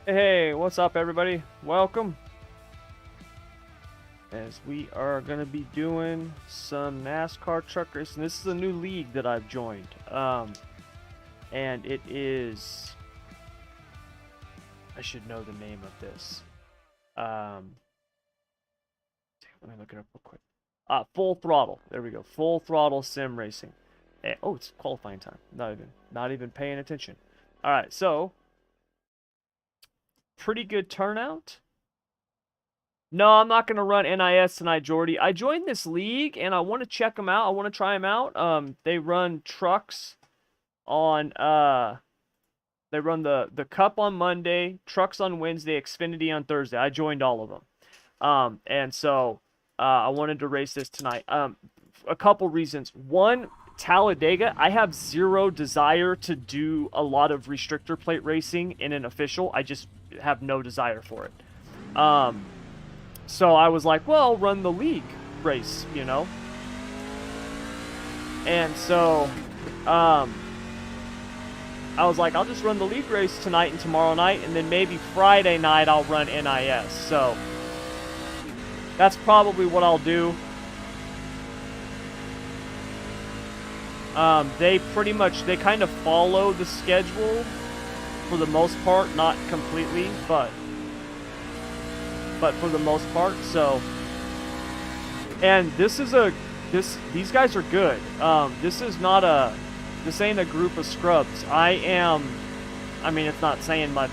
Hey, what's up, everybody? Welcome. As we are going to be doing some NASCAR truck racing. This is a new league that I've joined. And it is... I should know the name of this. Let me look it up real quick. Full Throttle. There we go. Full Throttle Sim Racing. Oh, it's qualifying time. Not even paying attention. All right, so pretty good turnout. No, I'm not going to run NIS tonight, Jordy. I joined this league, and I want to check them out. I want to try them out. They run trucks on, they run the Cup on Monday, trucks on Wednesday, Xfinity on Thursday. I joined all of them. And so, I wanted to race this tonight. A couple reasons. One, Talladega, I have zero desire to do a lot of restrictor plate racing in an official. I just have no desire for it. So I was like, well, I'll run the league race, you know? And so, I was like, I'll just run the league race tonight and tomorrow night, and then maybe Friday night I'll run NIS. So, that's probably what I'll do. They kind of follow the schedule for the most part, not completely, but for the most part. So, and these guys are good. This ain't a group of scrubs. I mean, it's not saying much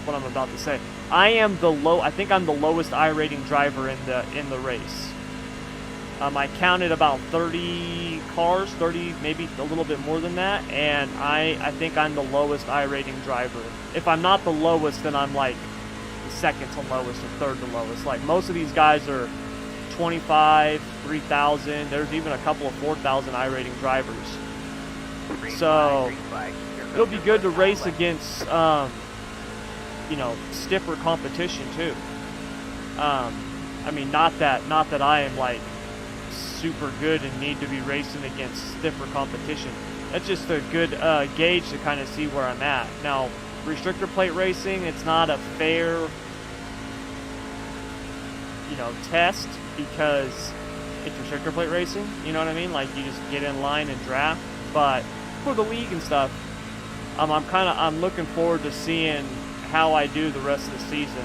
what I'm about to say. I think I'm the lowest I rating driver in the race. I counted about 30 cars, 30, maybe a little bit more than that, and I think I'm the lowest I rating driver. If I'm not the lowest, then I'm like the second to lowest or third to lowest. Like, most of these guys are 25, 3,000. There's even a couple of 4,000 I rating drivers. So it'll be good to race against, stiffer competition too. I mean, not that I am like super good and need to be racing against stiffer competition. That's just a good gauge to kind of see where I'm at. Now, restrictor plate racing, it's not a fair, test, because it's restrictor plate racing. You know what I mean? Like, you just get in line and draft. But for the league and stuff, I'm looking forward to seeing how I do the rest of the season.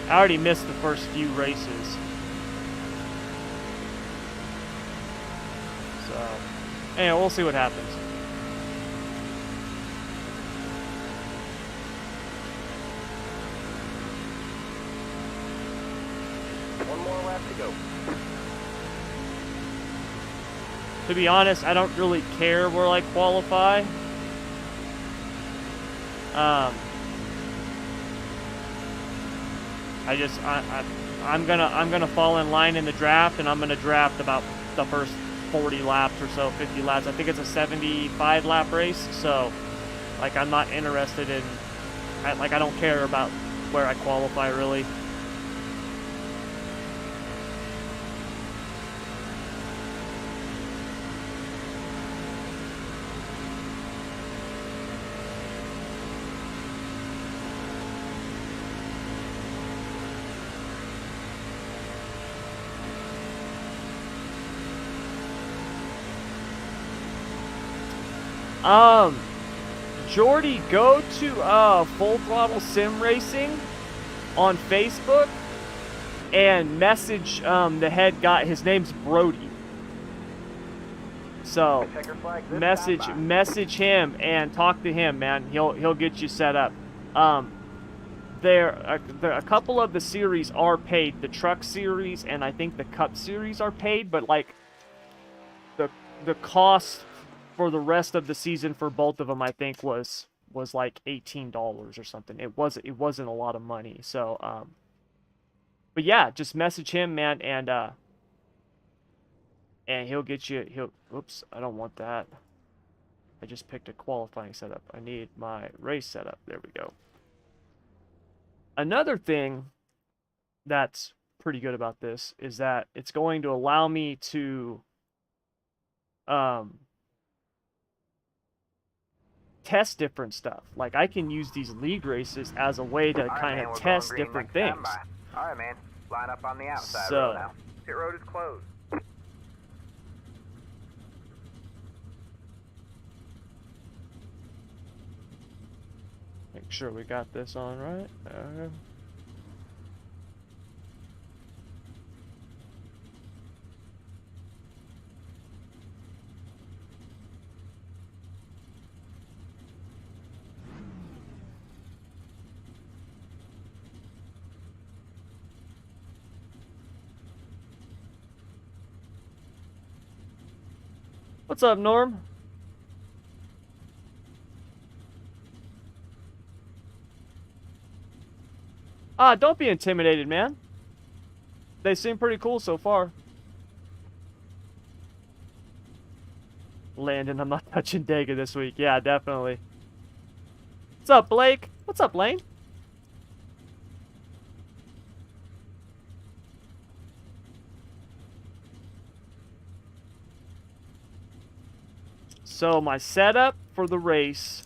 I already missed the first few races. So, anyway, we'll see what happens. One more lap to go. To be honest, I don't really care where I qualify. I'm gonna fall in line in the draft, and I'm gonna draft about the first 40 laps or so, 50 laps. I think it's a 75 lap race, so like, I'm not interested in, I don't care about where I qualify really. Jordy, go to Full Throttle Sim Racing on Facebook and message the head guy. His name's Brody. So message him and talk to him, man. He'll get you set up. A couple of the series are paid. The Truck Series and I think the Cup Series are paid, but like the cost for the rest of the season for both of them, I think was like $18 or something. It wasn't a lot of money. So but yeah, just message him, man, and he'll get you. Oops, I don't want that. I just picked a qualifying setup. I need my race setup. There we go. Another thing that's pretty good about this is that it's going to allow me to test different stuff. Like, I can use these league races as a way to kind of test different things. All right, man. Line up on the outside So, road now. Pit road is closed. make sure we got this on right. What's up, Norm? Ah, don't be intimidated, man. They seem pretty cool so far. Landon, I'm not touching Dega this week. Yeah, definitely. What's up, Blake? What's up, Lane? So my setup for the race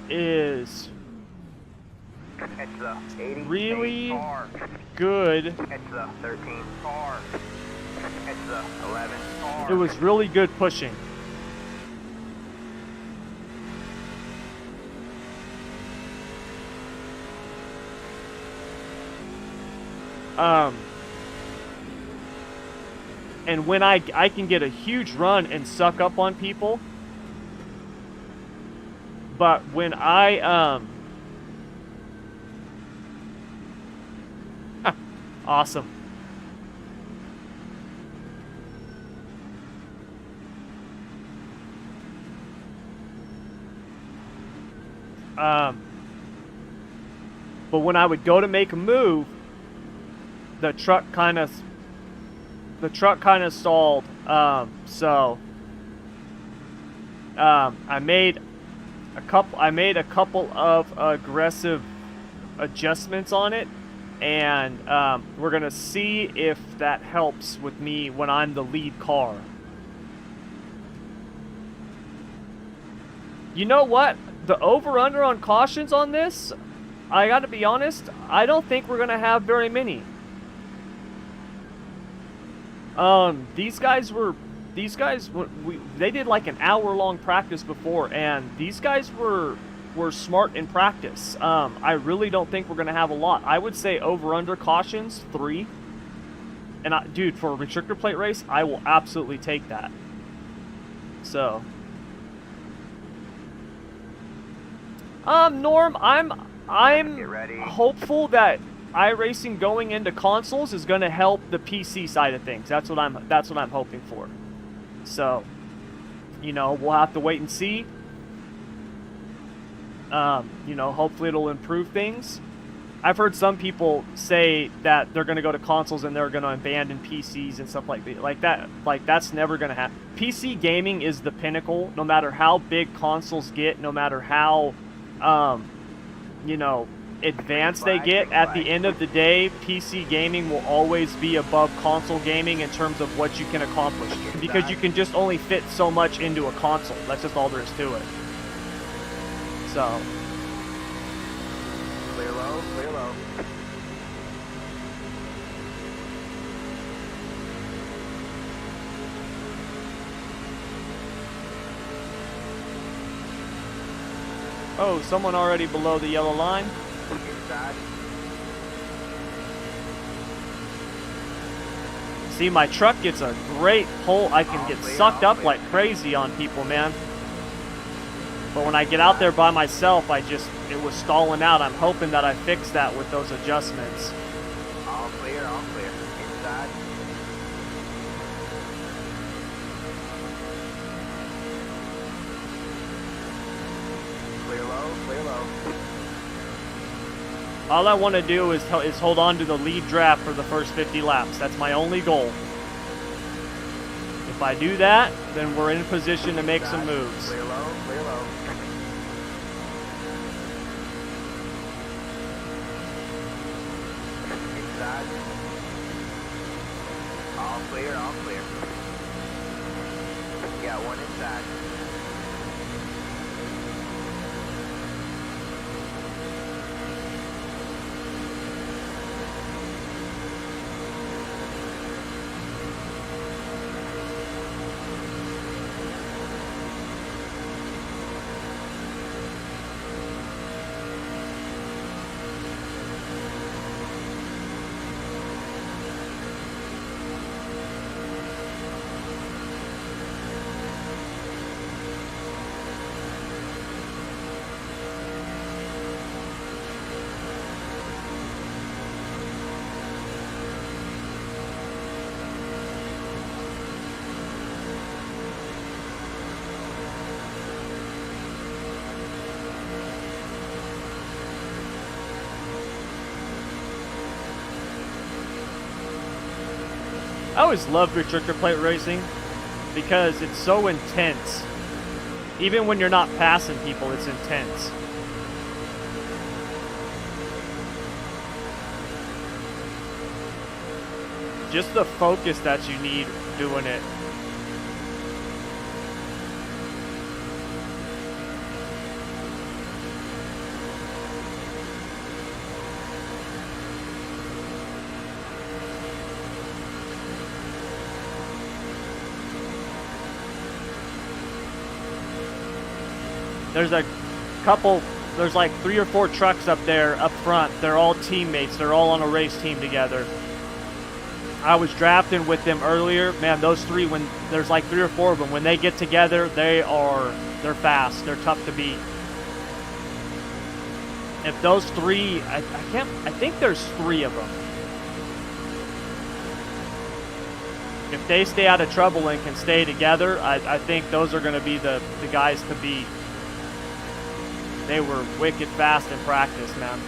is It's the 80 really car. good. It's the 13 car. It's the 11 car. It was really good pushing. And when I can get a huge run and suck up on people, but when I awesome. But when I would go to make a move, the truck kind of stalled. I made a couple of aggressive adjustments on it, and we're gonna see if that helps with me when I'm the lead car. You know what? The over-under on cautions on this, I gotta be honest, I don't think we're gonna have very many. They did like an hour-long practice before, and these guys were smart in practice. I really don't think we're gonna have a lot. I would say over-under cautions 3. And dude, for a restrictor plate race, I will absolutely take that. So, Norm, I'm hopeful that iRacing going into consoles is going to help the PC side of things. That's what I'm hoping for. So, you know, we'll have to wait and see. You know, hopefully it'll improve things. I've heard some people say that they're going to go to consoles and they're going to abandon PCs and stuff like that. Like that's never going to happen. PC gaming is the pinnacle. No matter how big consoles get, no matter how, you know, advanced they get, at the end of the day, PC gaming will always be above console gaming in terms of what you can accomplish, because you can just only fit so much into a console. That's just all there is to it. So, Clear low, clear low. oh, someone already below the yellow line. Inside. See, my truck gets a great pull. I can get sucked up like crazy on people, man. But when I get out there by myself, it was stalling out. I'm hoping that I fix that with those adjustments. All clear, all clear. Inside. Clear low, clear low. All I want to do is hold on to the lead draft for the first 50 laps. That's my only goal. If I do that, then we're in position to make some moves. Clear low, clear low. Inside. clear, all clear. Got one inside. I always loved restrictor plate racing because it's so intense. Even when you're not passing people, it's intense. Just the focus that you need doing it. There's a couple, there's like 3 or 4 trucks up there up front. They're all teammates. They're all on a race team together. I was drafting with them earlier. Man, those 3, when there's like 3 or 4 of them, when they get together, they're fast. They're tough to beat. If those 3, I think there's 3 of them. If they stay out of trouble and can stay together, I think those are going to be the guys to beat. They were wicked fast in practice, man.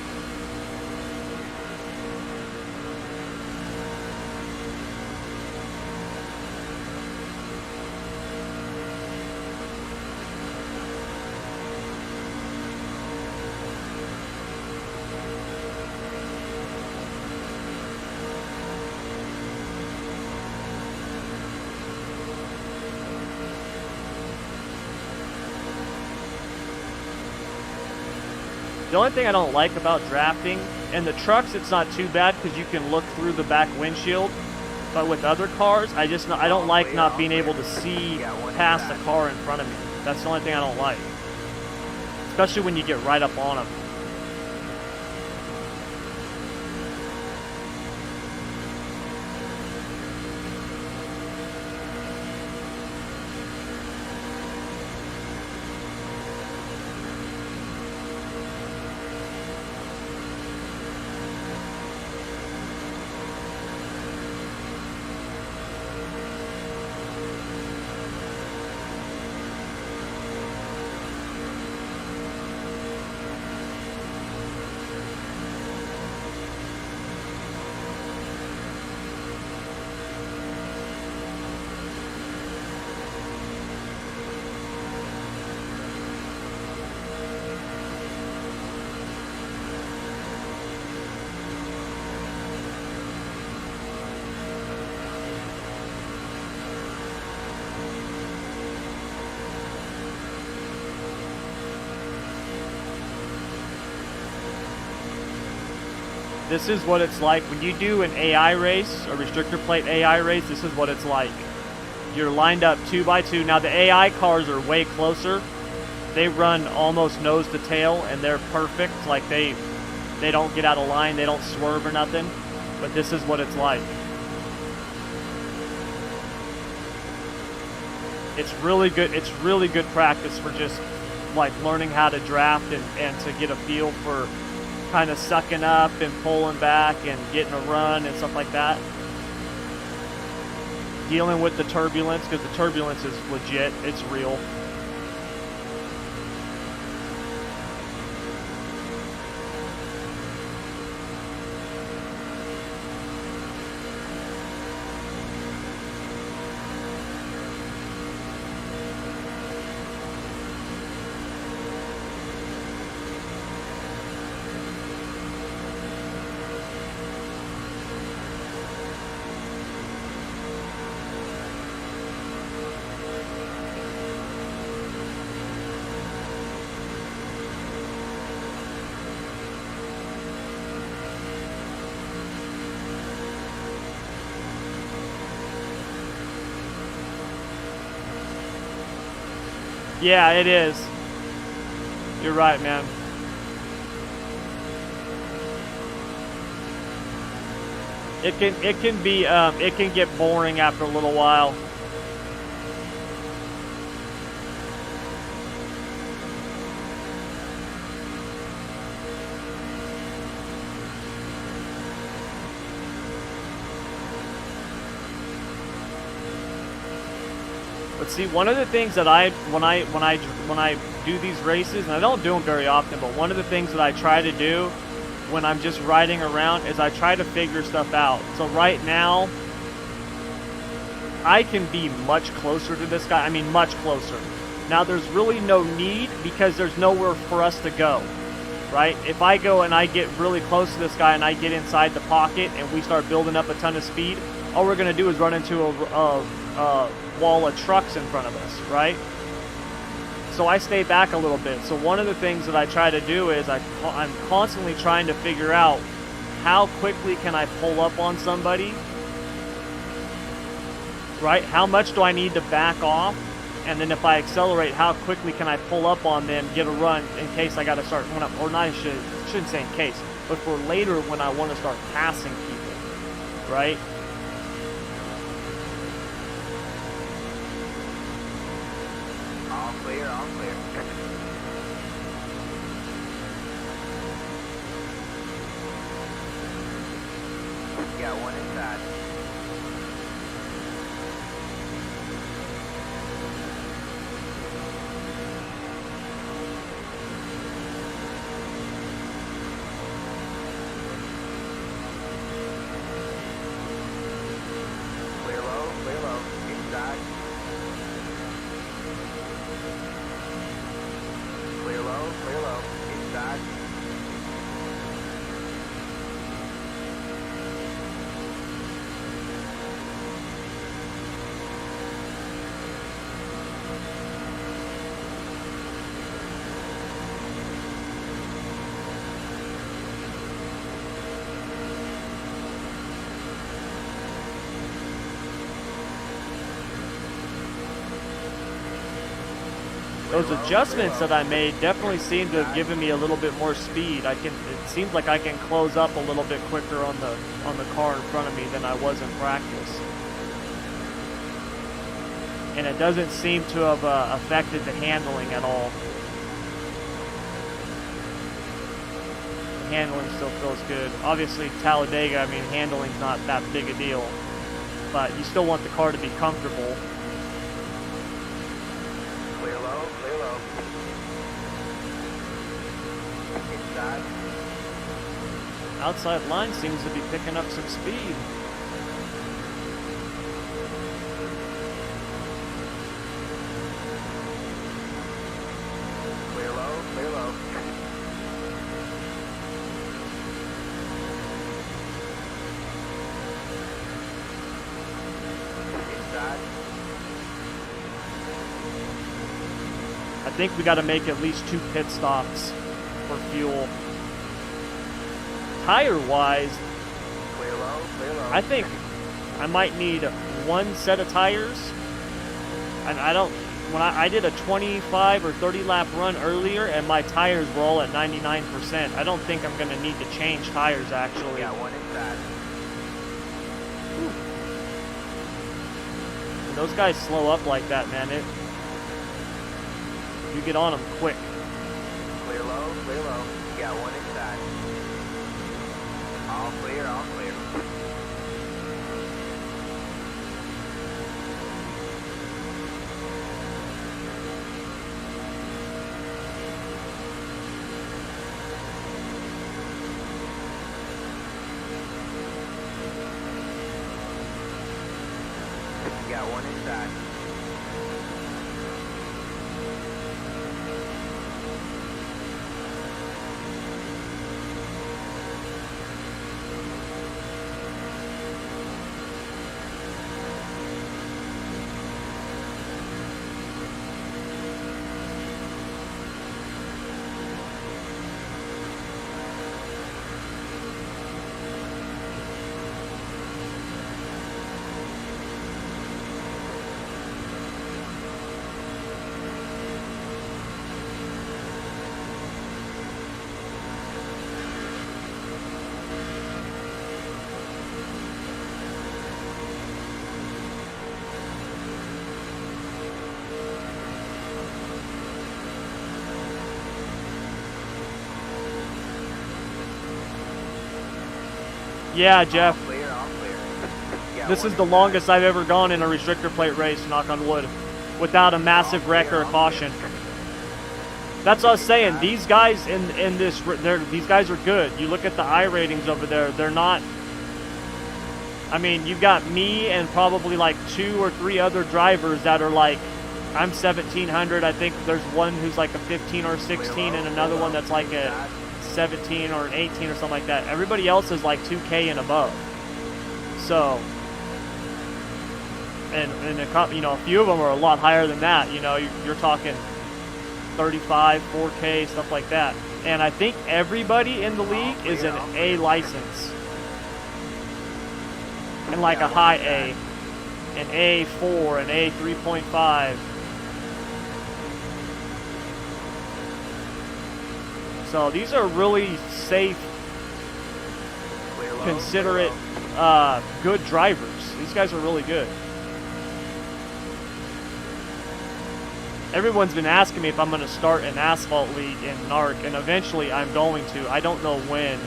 The only thing I don't like about drafting, in the trucks it's not too bad because you can look through the back windshield, but with other cars, I don't like not being able to see past the car in front of me. That's the only thing I don't like, especially when you get right up on them. This is what it's like when you do an AI race, a restrictor plate AI race. This is what it's like. You're lined up 2 by 2. Now the AI cars are way closer. They run almost nose to tail and they're perfect. Like they don't get out of line. They don't swerve or nothing. But this is what it's like. It's really good. It's really good practice for just like learning how to draft and to get a feel for kind of sucking up and pulling back and getting a run and stuff like that. Dealing with the turbulence, because the turbulence is legit. It's real. Yeah, it is. You're right, man. It can get boring after a little while. But see, one of the things that when I do these races, and I don't do them very often, but one of the things that I try to do when I'm just riding around is I try to figure stuff out. So right now, I can be much closer to this guy. I mean, much closer. Now, there's really no need because there's nowhere for us to go, right? If I go and I get really close to this guy and I get inside the pocket and we start building up a ton of speed, all we're going to do is run into a wall of trucks in front of us, right? So I stay back a little bit. So one of the things that I try to do is I'm constantly trying to figure out how quickly can I pull up on somebody, right? How much do I need to back off? And then if I accelerate, how quickly can I pull up on them, get a run in case I got to start, or not, I shouldn't say in case, but for later when I want to start passing people, right? All clear, all clear. Got one inside. Clear low, inside. Clear low, inside. Those adjustments that I made definitely seem to have given me a little bit more speed. It seems like I can close up a little bit quicker on the car in front of me than I was in practice. And it doesn't seem to have affected the handling at all. The handling still feels good. Obviously, Talladega, I mean, handling's not that big a deal. But you still want the car to be comfortable. Clear low, clear low. Inside. Outside line seems to be picking up some speed. Clear low, clear low. Inside. I think we got to make at least 2 pit stops for fuel. Tire-wise, Clear low, clear low. I think I might need 1 set of tires. And I don't. When I did a 25 or 30 lap run earlier, and my tires were all at 99%. I don't think I'm going to need to change tires actually. Got one inside. When those guys slow up like that, man, you get on them quick. Clear low, clear low. Got one inside. All clear, all clear. Got one inside. Yeah, Jeff. All clear, all clear. Yeah, This one is the inside. longest I've ever gone in a restrictor plate race, knock on wood, without a massive wreck or a caution. That's what I was saying. These guys in this, these guys are good. You look at the I ratings over there; they're not. I mean, you've got me and probably like 2 or 3 other drivers that are like, I'm 1700. I think there's one who's like a 15 or 16, and another one that's like a 17 or an 18 or something like that. Everybody else is like 2K and above. So, and you know, a few of them are a lot higher than that. You know, you're talking 35, 4K, stuff like that. And I think everybody in the league is an A license. And like a high A, an A4, an A3.5. So these are really safe, considerate, good drivers. These guys are really good. Everyone's been asking me if I'm going to start an asphalt league in NARC, and eventually I'm going to. I don't know when,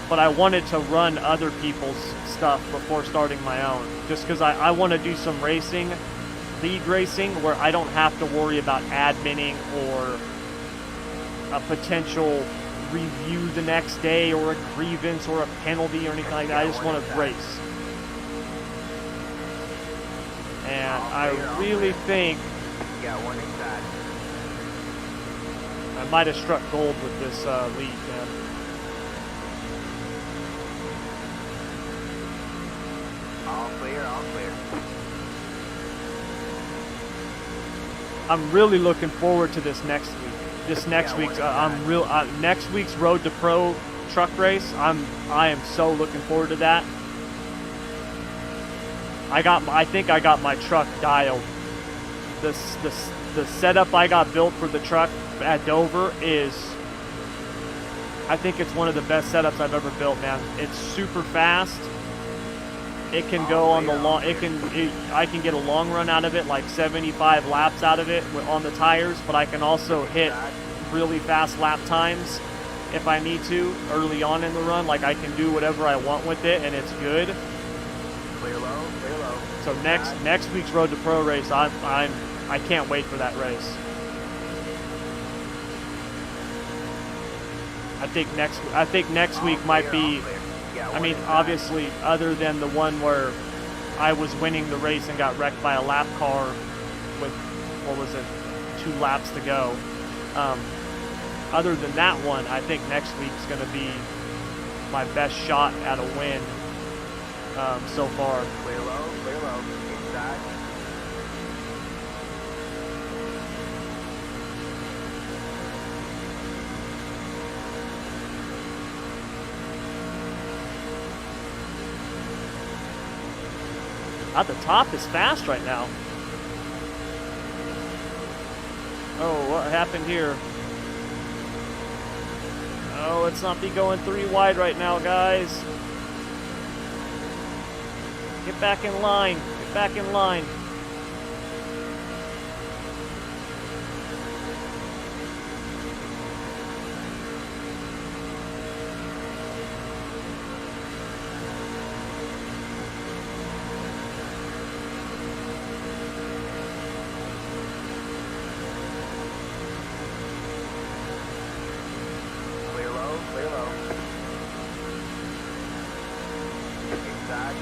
but I wanted to run other people's stuff before starting my own, just because I want to do some racing, league racing, where I don't have to worry about adminning or a potential review the next day or a grievance or a penalty or anything like that. I just want to race. And I really think One inside. I might have struck gold with this lead, man. All clear, all clear. I'm really looking forward to this next week. This next week's next week's Road to Pro truck race. I am so looking forward to that. I think I got my truck dialed. The setup I got built for the truck at Dover is, I think it's one of the best setups I've ever built, man. It's super fast. It can go on the long. I can get a long run out of it, like 75 laps out of it on the tires. But I can also hit really fast lap times if I need to early on in the run. Like I can do whatever I want with it, and it's good. Clear low, clear low. So next week's Road to Pro race, I can't wait for that race. I think next week might be. I mean, obviously, other than the one where I was winning the race and got wrecked by a lap car with, what was it, 2 laps to go. Other than that one, I think next week's going to be my best shot at a win so far. Clear low, inside. At the top is fast right now. Oh, what happened here? Oh, let's not be going 3 wide right now, guys. Get back in line. Get back in line. Clear low. Inside.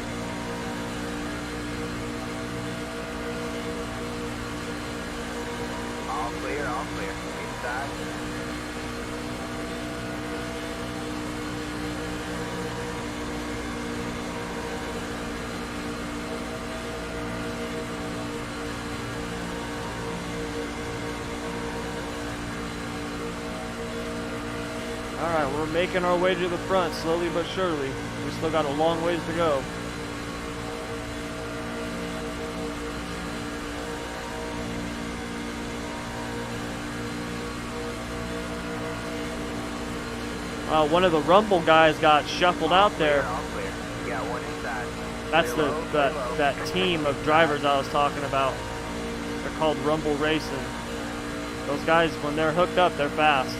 All clear, inside. Alright, we're making our way to the front, slowly but surely. We still got a long ways to go. One of the Rumble guys got shuffled out there. All clear. Yeah, one inside. That's Clear low. that team of drivers I was talking about. They're called Rumble Racing. Those guys, when they're hooked up, they're fast.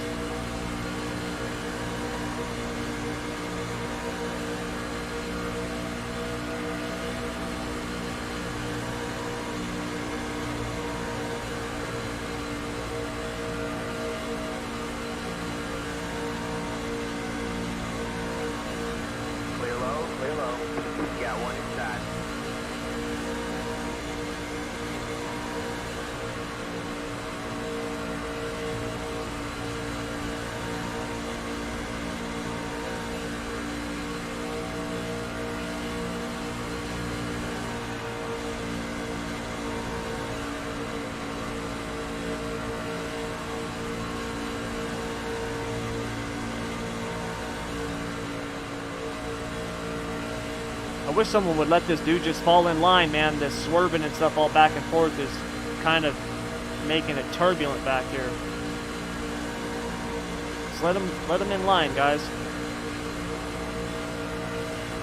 wish someone would let this dude just fall in line, man. This swerving and stuff all back and forth is kind of making it turbulent back here. Just let him in line, guys.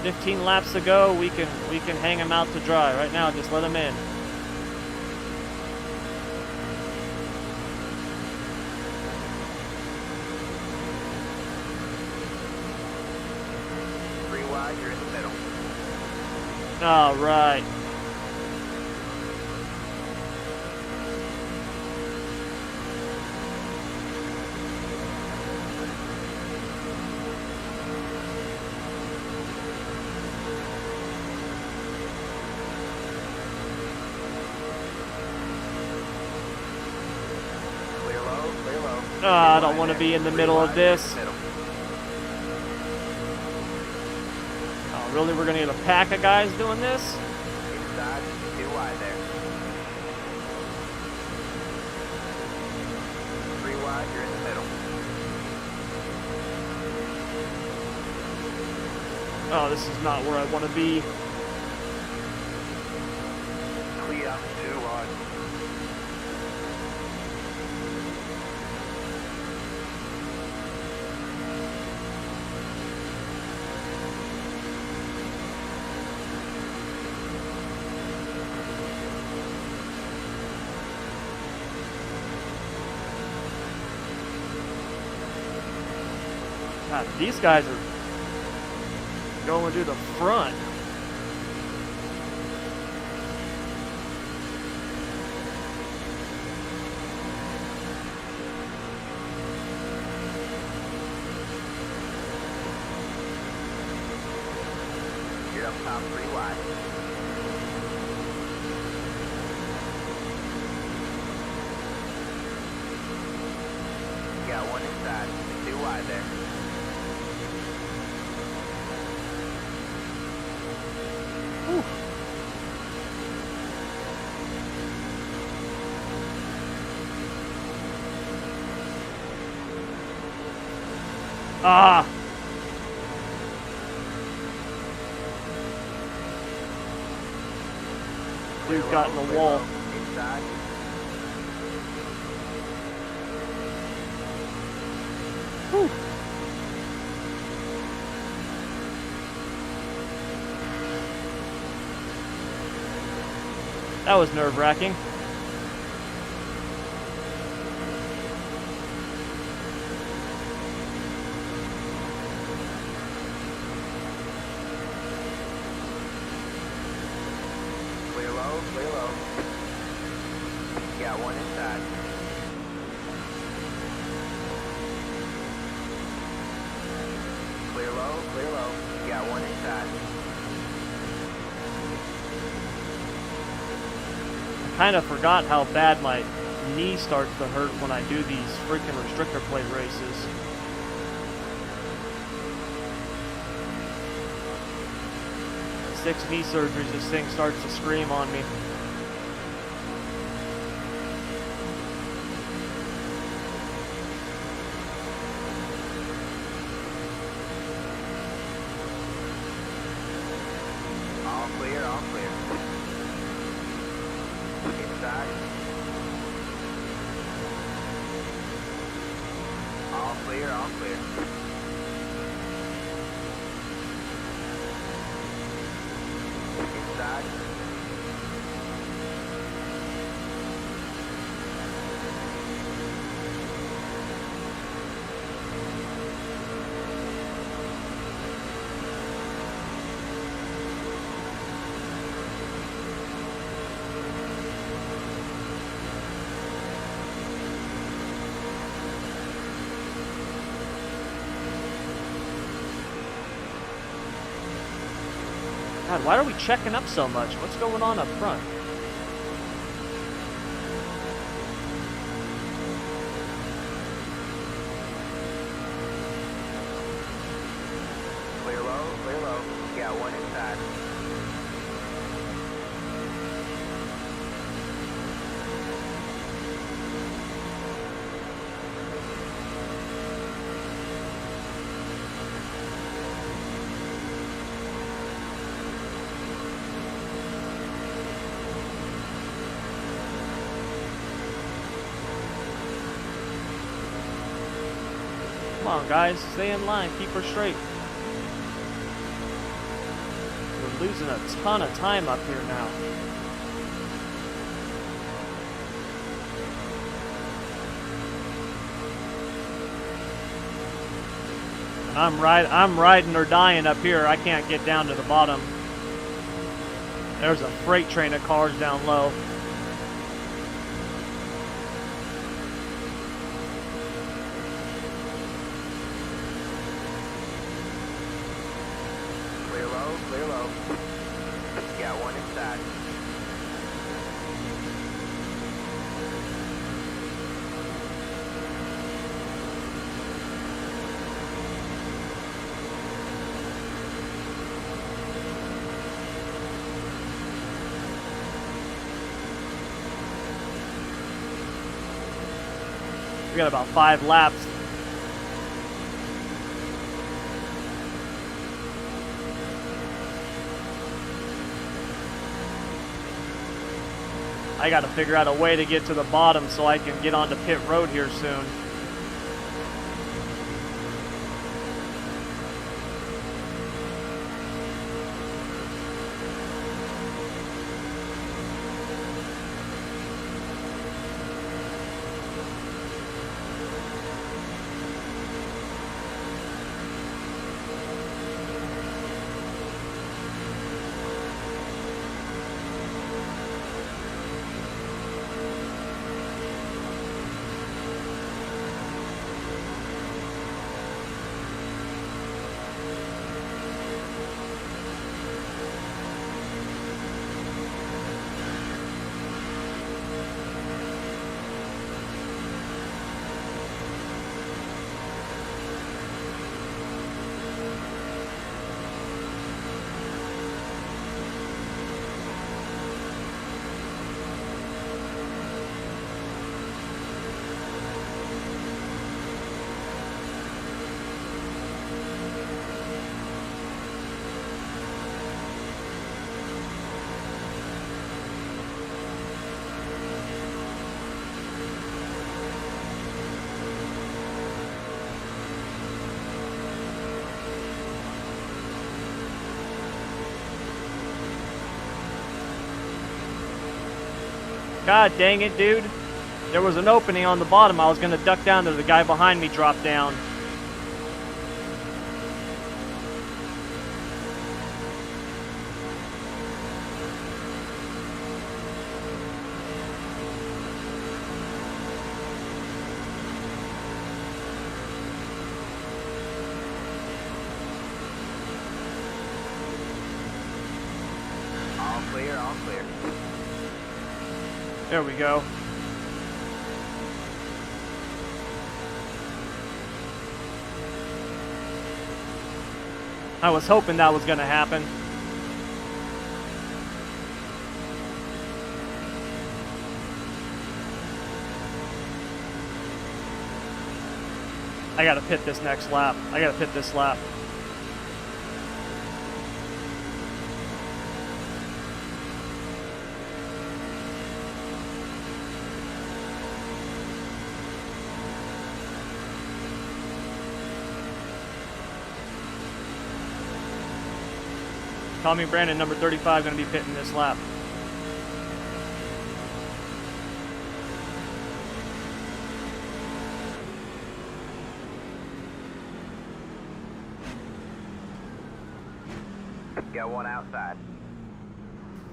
15 laps to go. We can hang him out to dry right now. Just let him in. You're in the middle. All right. Clear low, clear low. I don't want to be in the middle of this. Really, we're gonna get a pack of guys doing this? Inside, too wide there. 3 wide, you're in the middle. Oh, this is not where I want to be. Clear, 2 wide. God, these guys are going to the front. You're up top 3 wide. You got 1 inside, 2 wide there. Whew. Ah! We've gotten a wall. Inside. Whew. That was nerve-wracking. Clear low, clear low. You got 1 inside. Clear low, clear low. You got 1 inside. Kind of forgot how bad my knee starts to hurt when I do these freaking restrictor plate races. Six knee surgeries, this thing starts to scream on me. All clear, all clear. Inside. All clear, all clear. Inside. God, why are we checking up so much? What's going on up front? Clear low, clear low. You got 1 inside. Come on, guys. Stay in line. Keep her straight. We're losing a ton of time up here now. I'm riding or dying up here. I can't get down to the bottom. There's a freight train of cars down low. Clear low, clear low. Got one inside. We got about 5 laps. I gotta figure out a way to get to the bottom so I can get onto pit road here soon. God dang it, dude. There was an opening on the bottom. I was gonna duck down there. The guy behind me dropped down. All clear, all clear. There we go. I was hoping that was going to happen. I got to pit this next lap. I got to pit this lap. Tommy Brandon, number 35, going to be pitting this lap. Got one outside.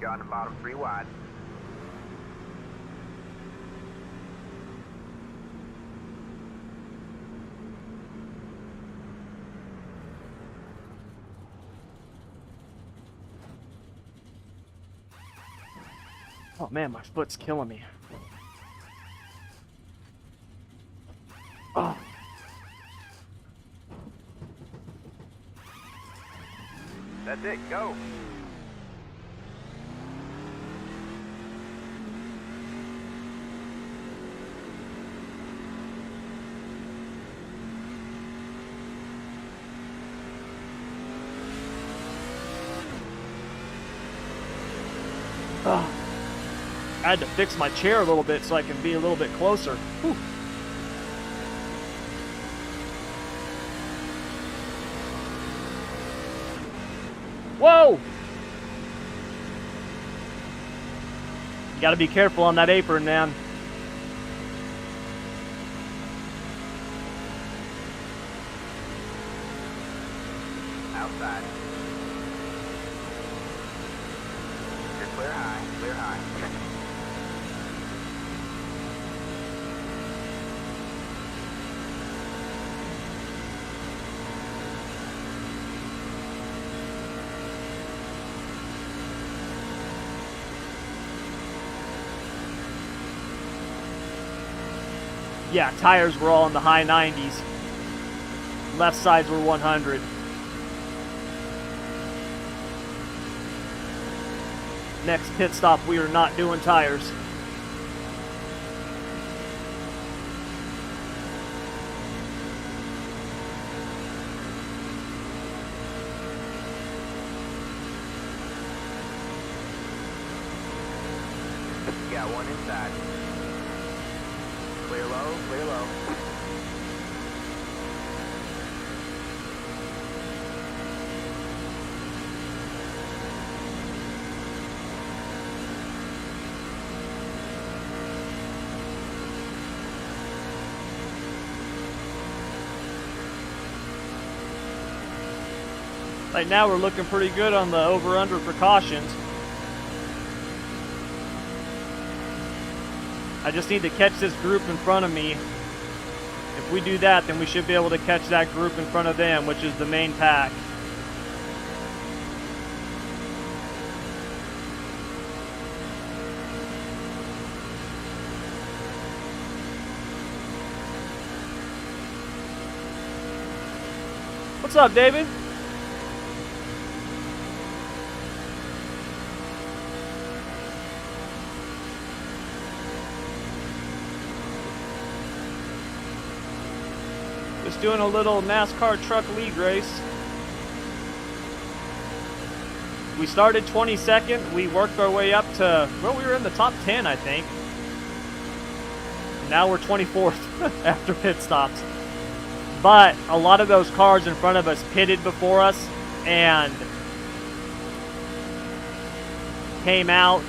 You're on the bottom 3 wide. Oh man, my foot's killing me. Oh. That's it, go. Oh. I had to fix my chair a little bit so I can be a little bit closer. Whew. Whoa! You gotta be careful on that apron, man. Outside. Just clear high, clear high. Yeah, tires were all in the high 90s. Left sides were 100. Next pit stop, we are not doing tires. Got one inside. Clear low, clear low. Right now we're looking pretty good on the over-under precautions. I just need to catch this group in front of me. If we do that, then we should be able to catch that group in front of them, which is the main pack. What's up, David? Just doing a little NASCAR truck league race. We started 22nd. We worked our way up to, well, we were in the top 10, I think. Now we're 24th after pit stops. But a lot of those cars in front of us pitted before us and came out,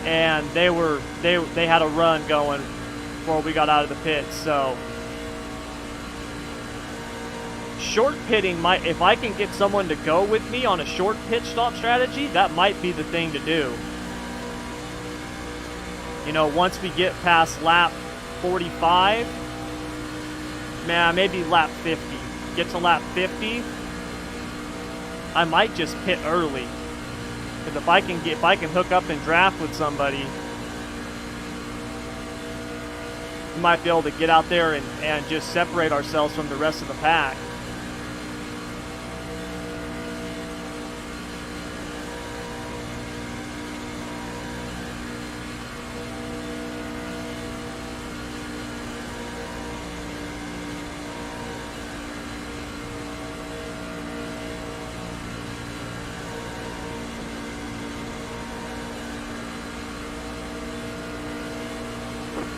and they had a run going before we got out of the pits. So short pitting might, if I can get someone to go with me on a short pit stop strategy, that might be the thing to do. You know, once we get past lap 45, man, maybe lap 50. Get to lap 50, I might just pit early. Because if I can hook up and draft with somebody, we might be able to get out there and just separate ourselves from the rest of the pack.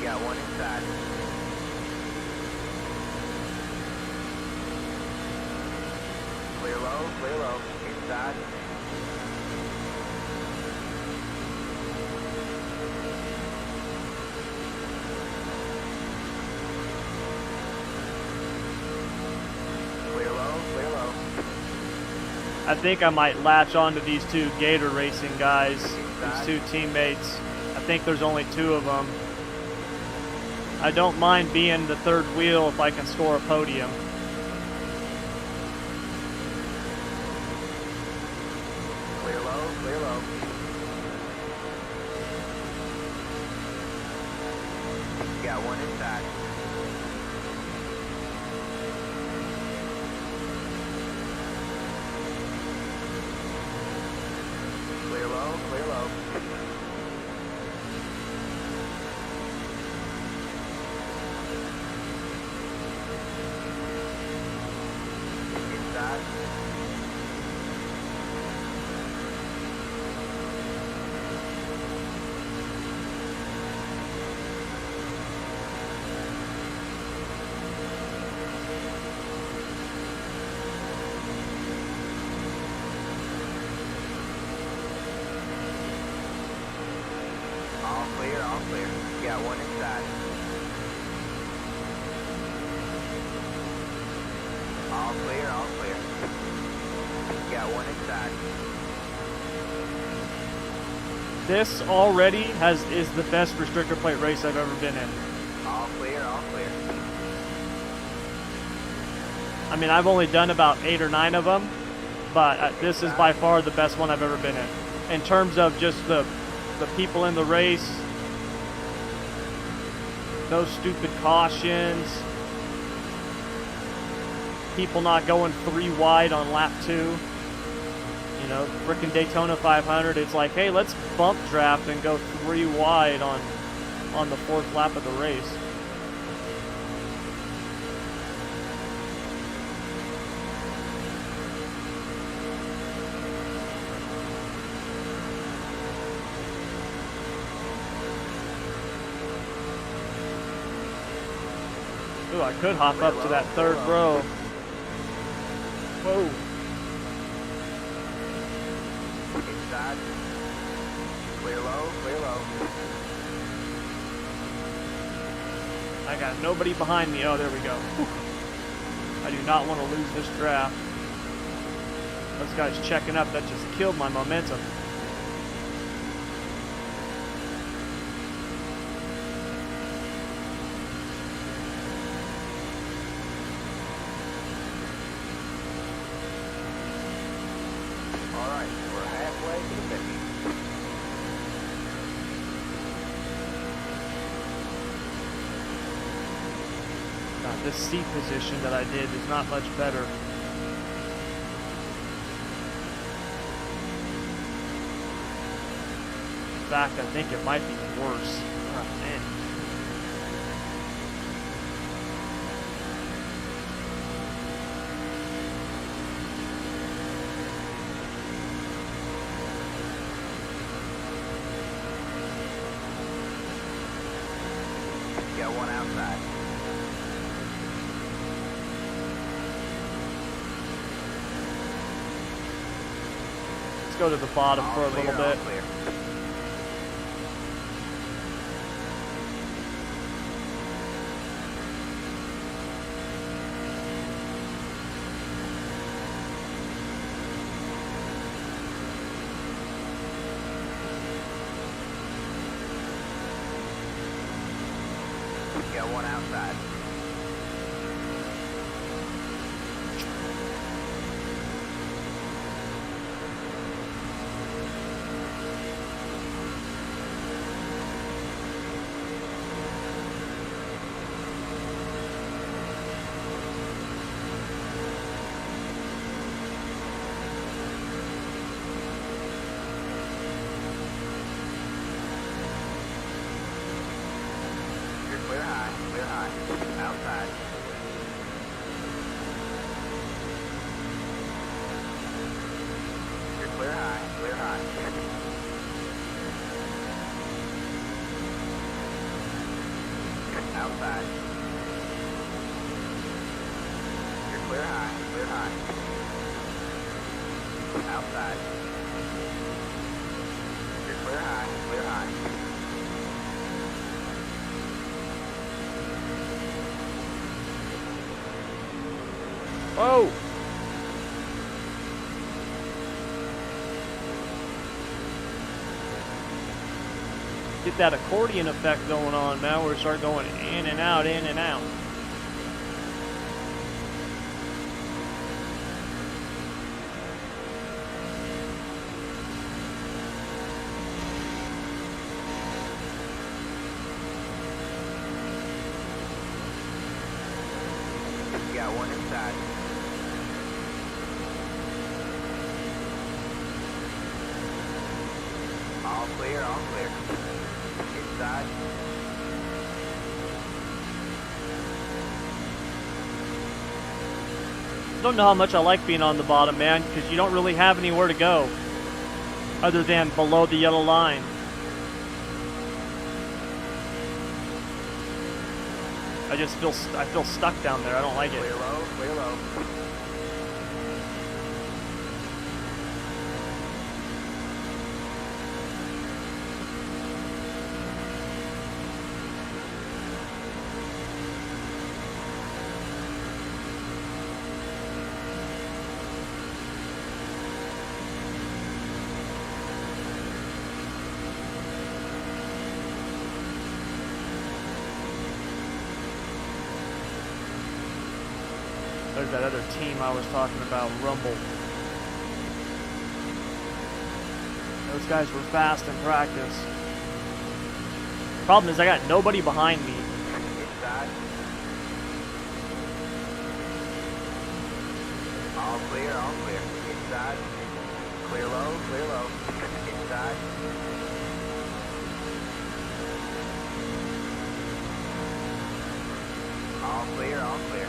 Got one inside. Clear low, inside. Clear low. I think I might latch onto these two Gator Racing guys, these two teammates. I think there's only two of them. I don't mind being the third wheel if I can score a podium. Clear low. Got one inside. Clear low. Inside. Got one inside. All clear, all clear. Got one inside. This already is the best restrictor plate race I've ever been in. All clear, all clear. I mean, I've only done about 8 or 9 of them, but this is by far the best one I've ever been in terms of just the people in the race, no stupid cautions, people not going 3 wide on lap 2. You know, frickin' Daytona 500, it's like, hey, let's bump draft and go 3 wide on the 4th lap of the race. Ooh, I could hop up to that 3rd row. Whoa. Inside. Clear low, clear low. I got nobody behind me. Oh, there we go. Whew. I do not want to lose this draft. Those guys checking up, that just killed my momentum. Alright, we're halfway to the 50. God, this seat position that I did is not much better. In fact, I think it might be worse. Oh, man. Got one outside. Let's go to the bottom for a little bit. Clear. Got one outside. You're clear high, clear high. Outside. You're clear high, clear high. Outside. You're clear high, clear high. Outside. You're clear high, clear high. Oh! Get that accordion effect going on now. We start going in and out, in and out. Got one inside. All clear, all clear. Inside. Don't know how much I like being on the bottom, man, because you don't really have anywhere to go other than below the yellow line. I feel stuck down there. I don't like it. Clear low, clear low. There's that other team I was talking about, Rumble. Those guys were fast in practice. Problem is, I got nobody behind me. Inside. All clear, all clear. Inside. Clear low, clear low. Inside. All clear, all clear.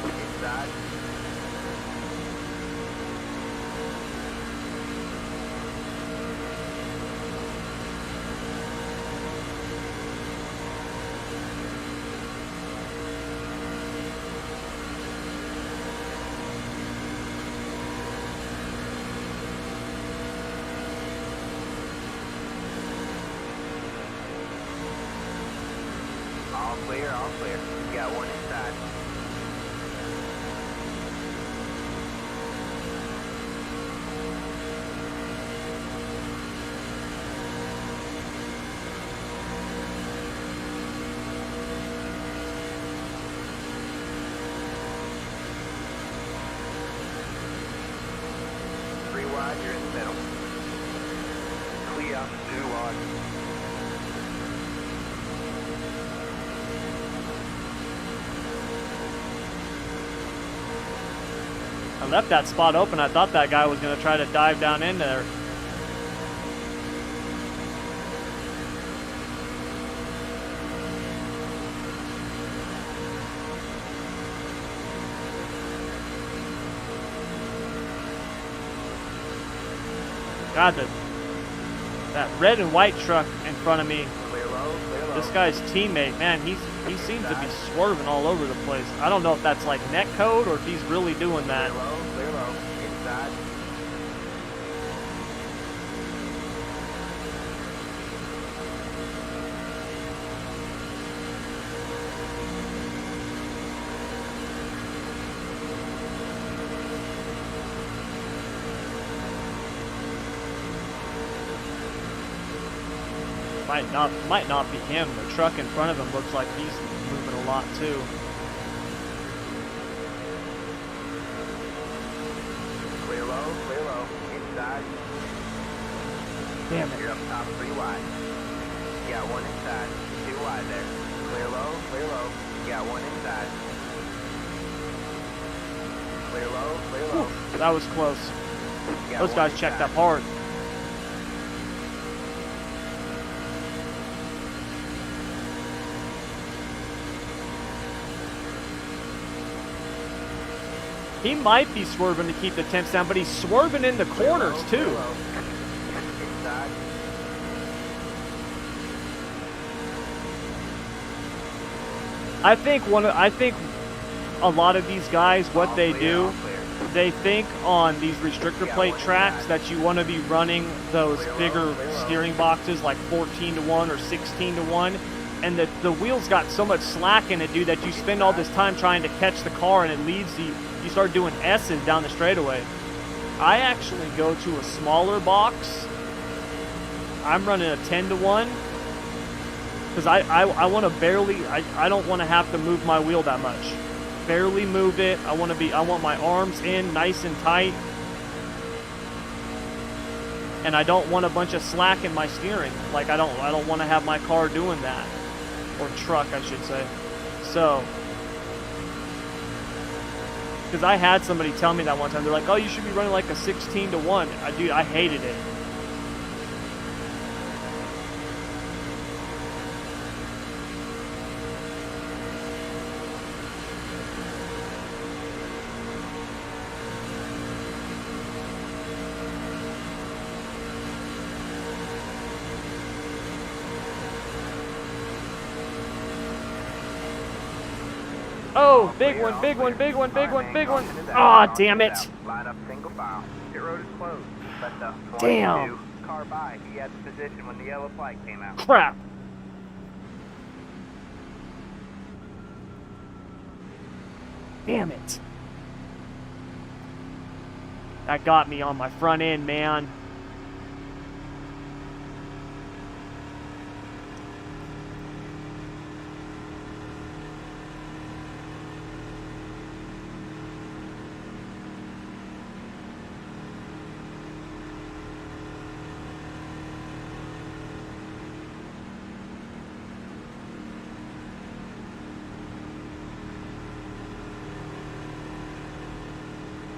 Inside. All clear, all clear. You got one inside. Three wide, you're in the middle. Clear up, two wide. I left that spot open. I thought that guy was going to try to dive down in there. God, that red and white truck in front of me. Clear low, clear low. This guy's teammate, man, he seems to be swerving all over the place. I don't know if that's like net code or if he's really doing that. Clear low, clear low. Inside. Might not be him. The truck in front of him looks like he's moving a lot too. Clear low, inside. Damn it. You're up top, three wide. You got one inside, two wide there. Clear low, you got one inside. Clear low. Whew, that was close. You got Those one guys checked inside. up hard. He might be swerving to keep the temps down, but he's swerving in the corners Clear too. low. Inside. I think a lot of these guys, what All they clear, do, all clear. they think on these restrictor plate tracks that you want to be running those bigger steering boxes like 14 to 1 or 16 to 1, and the wheels got so much slack in it, dude, that you spend all this time trying to catch the car and it leaves you start doing S's down the straightaway. I actually go to a smaller box. I'm running a 10 to 1 because I want to barely, I don't want to have to move my wheel that much. Barely move it. I want my arms in nice and tight, and I don't want a bunch of slack in my steering. Like I don't want to have my car doing that, or truck I should say. So, because I had somebody tell me that one time, they're like, "Oh, you should be running like a 16 to 1." Dude, I hated it. Oh, big one, big one, big one, big one, big one. Aw, damn it. Line up single file. Pit road is closed. Let the Damn. 22 car by. He had the position when the yellow flag came out. Crap. Damn it. That got me on my front end, man.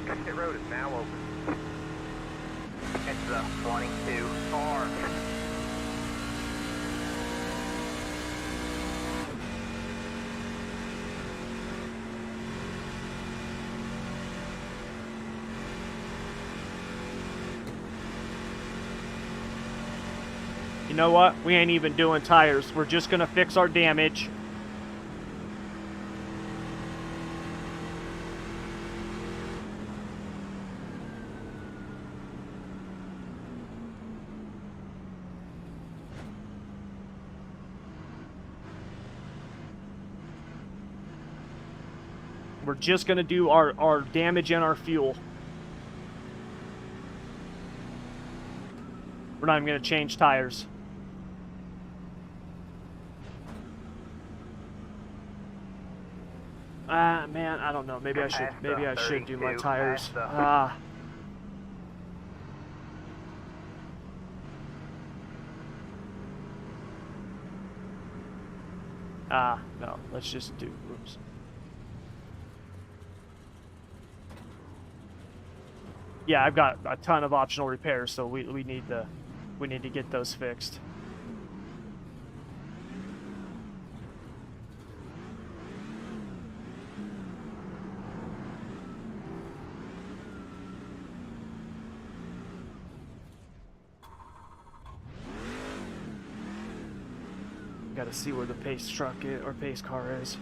Exit road is now open. It's the 22 car. You know what? We ain't even doing tires. We're just gonna fix our damage. We're just gonna do our damage and our fuel. We're not even gonna change tires. Man, I don't know. Maybe I should do my tires. No. Let's just do. Oops. Yeah, I've got a ton of optional repairs, so we need to get those fixed. Got to see where the pace truck is, or pace car is.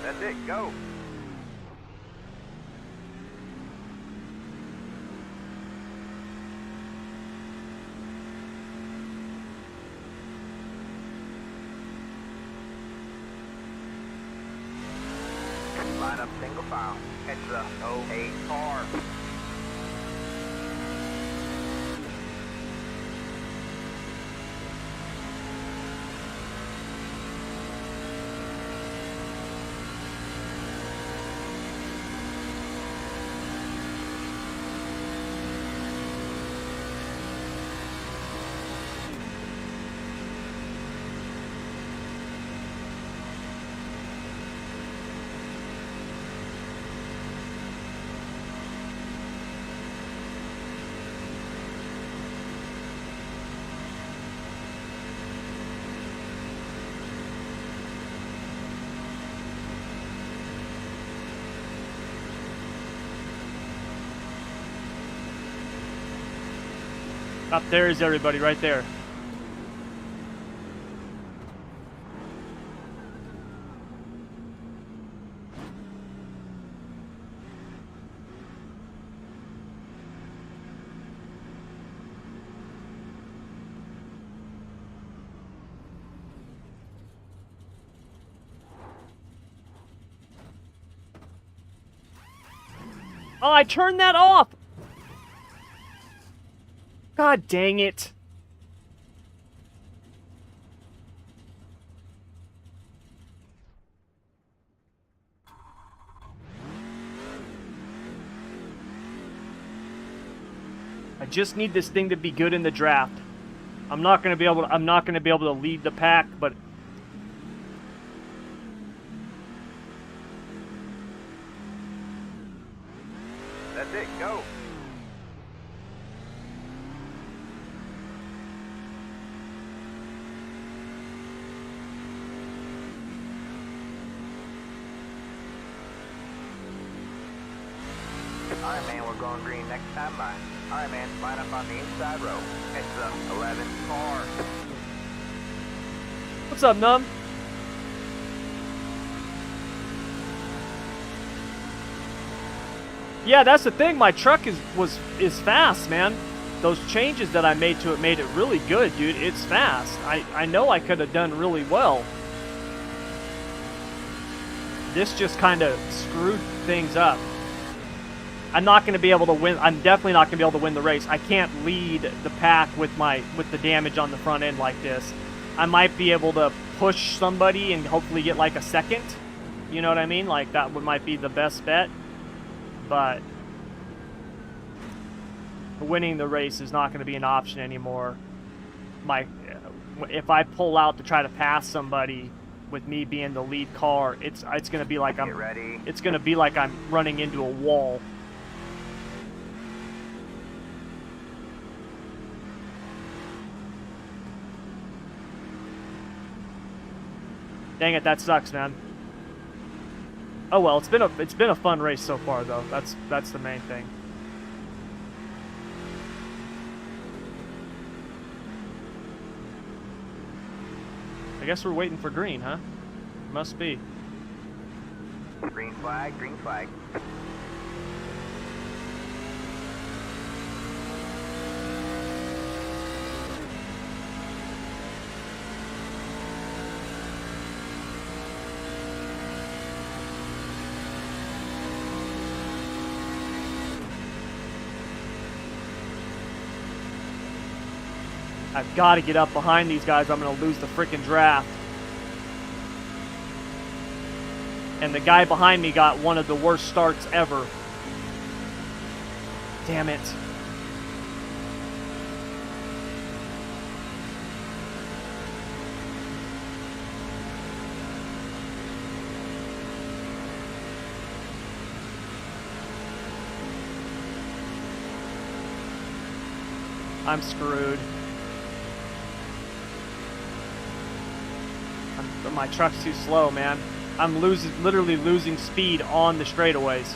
That's it, go. Line up single file. It's the 08 car. Up there is everybody right there. Oh, I turned that off! God dang it. I just need this thing to be good in the draft. I'm not gonna be able to lead the pack, but That's it, go. Alright, man, we're going green next time by. Alright, man, line up on the inside row. Heads up, 11, 4. What's up, Num? Yeah, that's the thing. My truck is fast, man. Those changes that I made to it made it really good, dude. It's fast. I know I could have done really well. This just kind of screwed things up. I'm not going to be able to win. I'm definitely not going to be able to win the race. I can't lead the pack with the damage on the front end like this. I might be able to push somebody and hopefully get like a second. You know what I mean? Like that might be the best bet. But winning the race is not going to be an option anymore. If I pull out to try to pass somebody with me being the lead car, it's going to be like it's going to be like I'm running into a wall. Dang it, that sucks, man. Oh well, it's been a fun race so far though. That's the main thing. I guess we're waiting for green, huh? Must be. Green flag, green flag. I've got to get up behind these guys. I'm going to lose the freaking draft. And the guy behind me got one of the worst starts ever. Damn it. I'm screwed. My truck's too slow, man. I'm literally losing speed on the straightaways.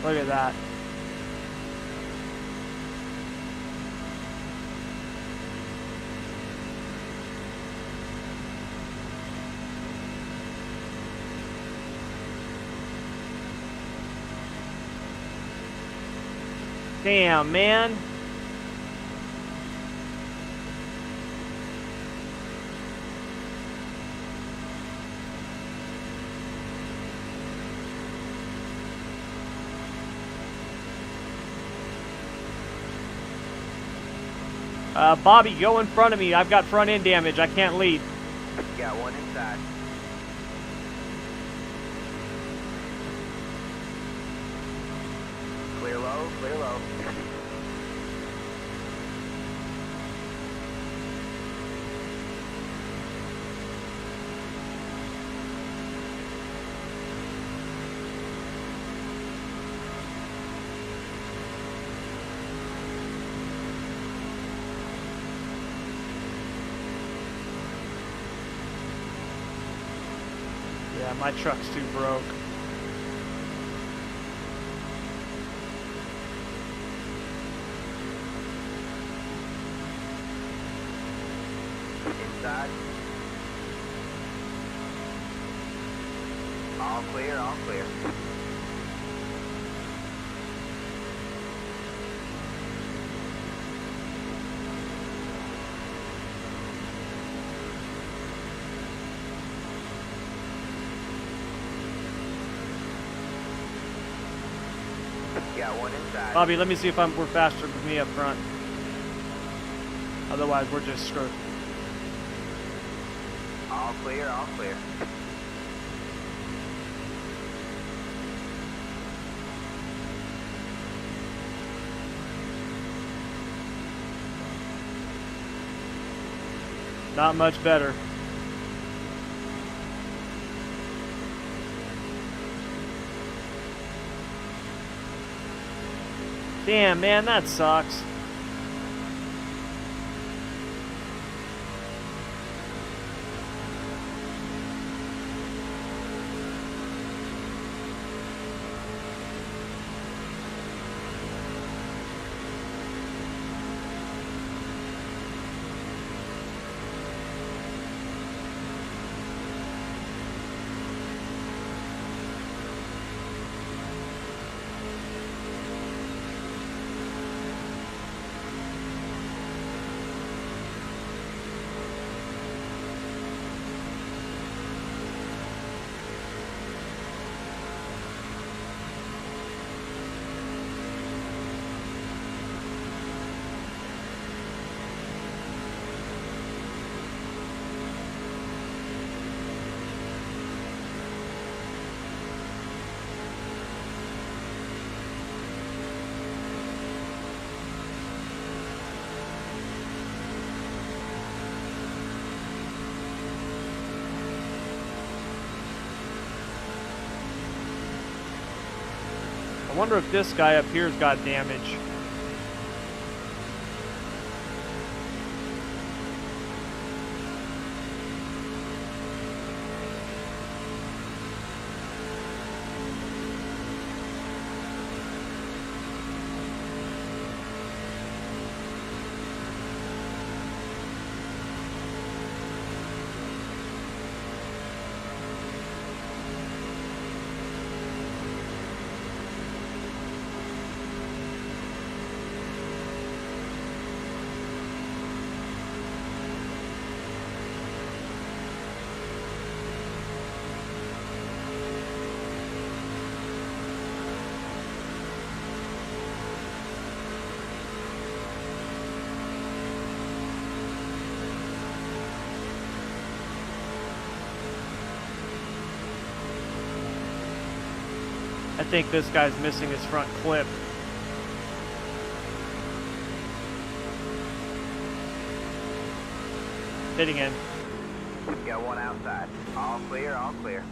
Look at that. Damn, man. Bobby, go in front of me. I've got front end damage. I can't lead. Got one inside. Clear low, clear low. Yeah, my truck's too broke. Inside. All clear, all clear. Got one inside. Bobby, let me see if we're faster with me up front. Otherwise, we're just screwed. All clear, all clear. Not much better. Damn, man, that sucks. wonder if this guy up here's got damage. I think this guy's missing his front clip. Hitting in. Got one outside. All clear, all clear.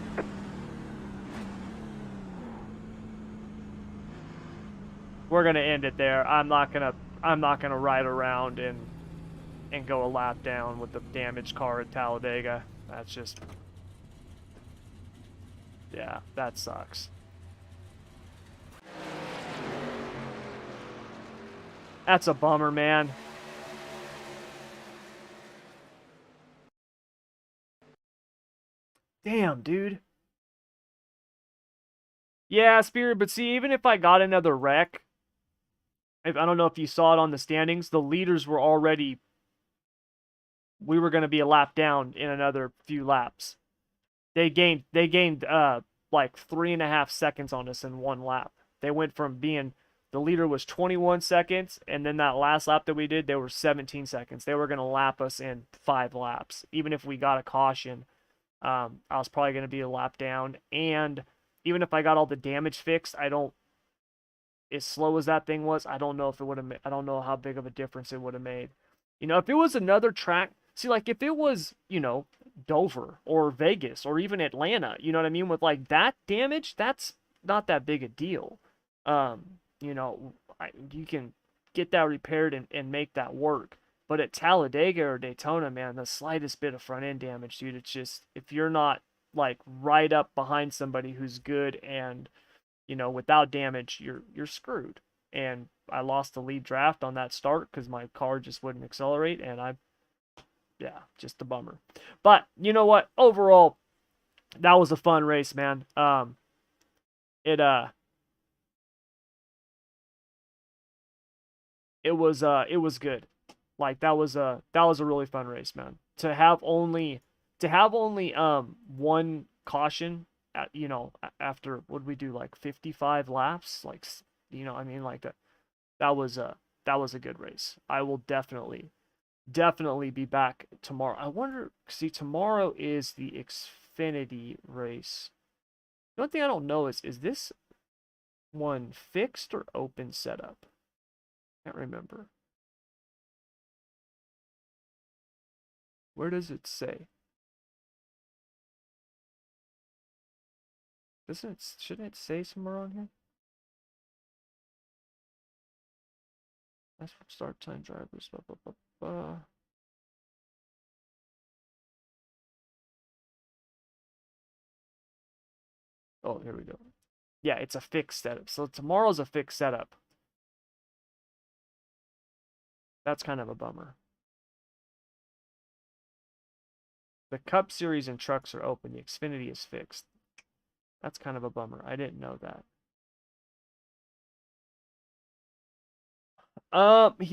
We're gonna end it there. I'm not gonna ride around and go a lap down with the damaged car at Talladega. That's just, yeah, that sucks. That's a bummer, man. Damn, dude. Yeah, Spirit, but see, even if I got another wreck, I don't know if you saw it on the standings, the leaders were already, we were going to be a lap down in another few laps. They gained like 3.5 seconds on us in one lap. They went from being, the leader was 21 seconds, and then that last lap that we did, they were 17 seconds. They were going to lap us in 5 laps. Even if we got a caution, I was probably going to be a lap down. And even if I got all the damage fixed, as slow as that thing was, I don't know if it would have, I don't know how big of a difference it would have made. You know, if it was another track, see, like if it was, you know, Dover or Vegas or even Atlanta, you know what I mean? With like that damage, that's not that big a deal. You know, you can get that repaired and make that work. But at Talladega or Daytona, man, the slightest bit of front end damage, dude, it's just, if you're not like right up behind somebody who's good and, you know, without damage, you're screwed. And I lost the lead draft on that start because my car just wouldn't accelerate, and yeah, just a bummer. But you know what? Overall, that was a fun race, man. It was good. Like that was a really fun race, man. To have only one caution at, you know, after what did we do, like 55 laps, like, you know, I mean, like that was a good race. I will definitely be back tomorrow. I wonder, see, tomorrow is the Xfinity race. The one thing I don't know is this one fixed or open setup? Can't remember. Where does it say? Shouldn't it say somewhere on here? That's from start time drivers. Blah, blah, blah, blah. Oh, here we go. Yeah, it's a fixed setup. So tomorrow's a fixed setup. That's kind of a bummer. The Cup Series and trucks are open. The Xfinity is fixed. That's kind of a bummer. I didn't know that.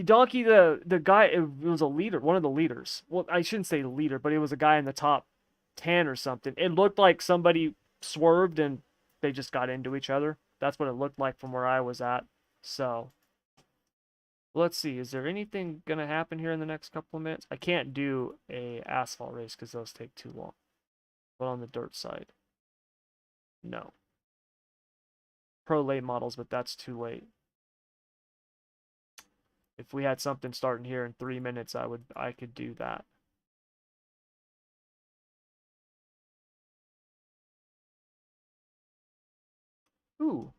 Donkey, the guy, it was a leader, one of the leaders. Well, I shouldn't say leader, but it was a guy in the top 10 or something. It looked like somebody swerved and they just got into each other. That's what it looked like from where I was at. So, let's see. Is there anything gonna happen here in the next couple of minutes? I can't do a asphalt race because those take too long. But on the dirt side, no. Pro late models, but that's too late. If we had something starting here in 3 minutes, I could do that. Ooh.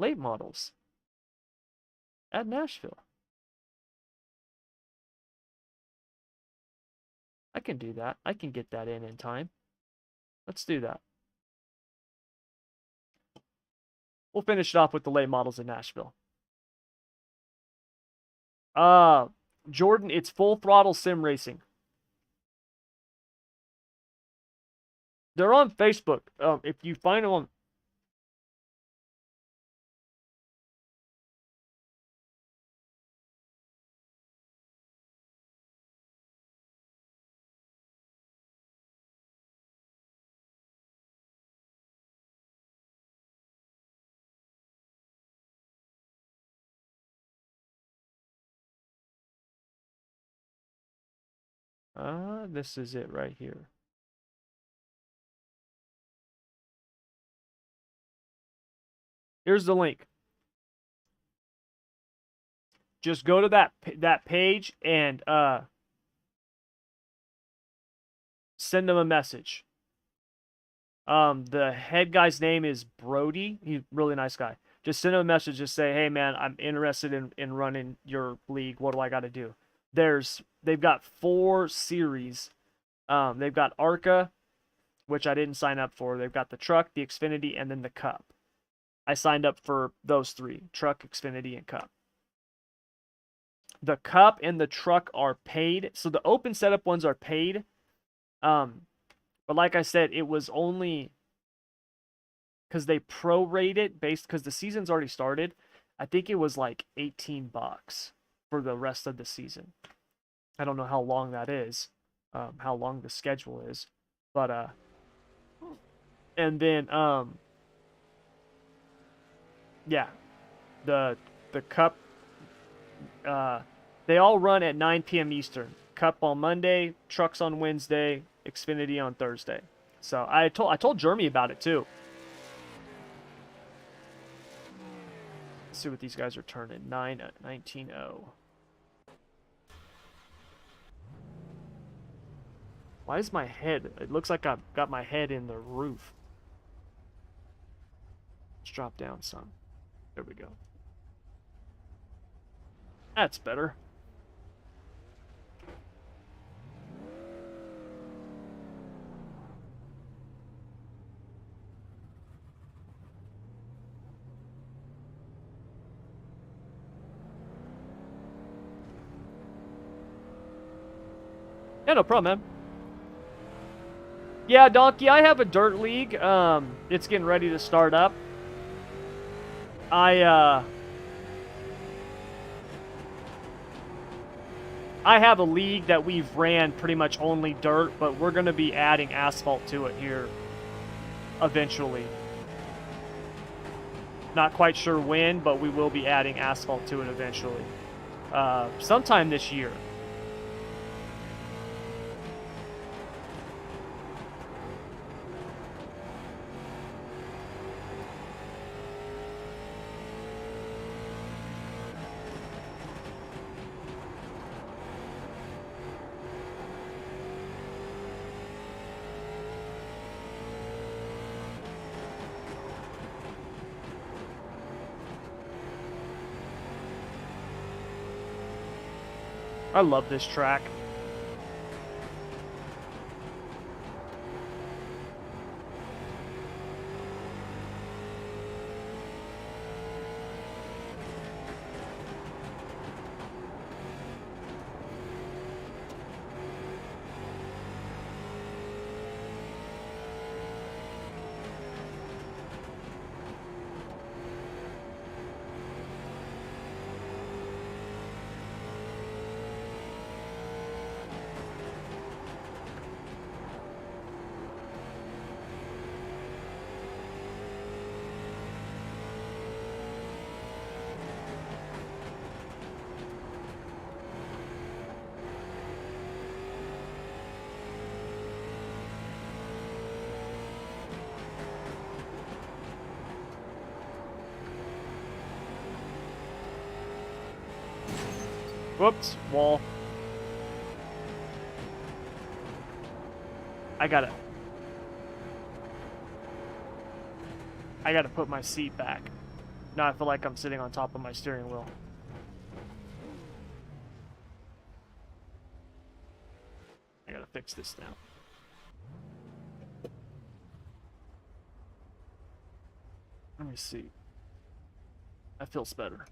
Late models. At Nashville. I can do that. I can get that in time. Let's do that. We'll finish it off with the late models in Nashville. Jordan, it's full throttle sim racing. They're on Facebook. If you find them on... This is it right here. Here's the link. Just go to that page and send them a message. The head guy's name is Brody. He's a really nice guy. Just send him a message. Just say, hey man, I'm interested in running your league. What do I got to do? They've got 4 series. They've got ARCA, which I didn't sign up for. They've got the truck, the Xfinity, and then the Cup. I signed up for those 3: truck, Xfinity, and Cup. The Cup and the truck are paid. So the open setup ones are paid. But like I said, it was only because they prorate it based because the season's already started. I think it was like $18 for the rest of the season. I don't know how long that is, how long the schedule is, but and then yeah, the Cup, they all run at 9 p.m. Eastern. Cup on Monday, trucks on Wednesday, Xfinity on Thursday. So I told Jeremy about it too. Let's see what these guys are turning. 19-0. Why is my head? It looks like I've got my head in the roof. Let's drop down some. There we go. That's better. Yeah, no problem, man. Yeah, Donkey, I have a dirt league. It's getting ready to start up. I have a league that we've ran pretty much only dirt, but we're going to be adding asphalt to it here eventually. Not quite sure when, but we will be adding asphalt to it eventually. Sometime this year. I love this track. Whoops, wall. I gotta put my seat back. Now I feel like I'm sitting on top of my steering wheel. I gotta fix this now. Let me see. That feels better.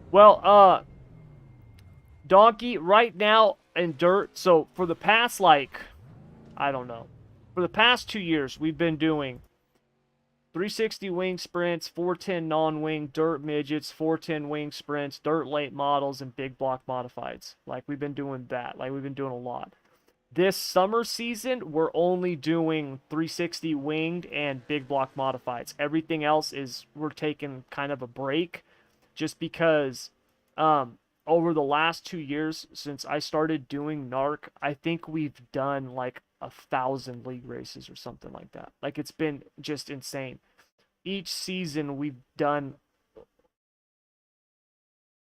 Well, Donkey, right now in dirt, so for the past, like, I don't know. For the past 2 years, we've been doing 360 wing sprints, 410 non-wing, dirt midgets, 410 wing sprints, dirt late models, and big block modifieds. Like, we've been doing that. Like, we've been doing a lot. This summer season, we're only doing 360 winged and big block modifieds. Everything else is, we're taking kind of a break just because over the last 2 years since I started doing NARC, I think we've done like 1,000 league races or something like that. Like, it's been just insane. Each season we've done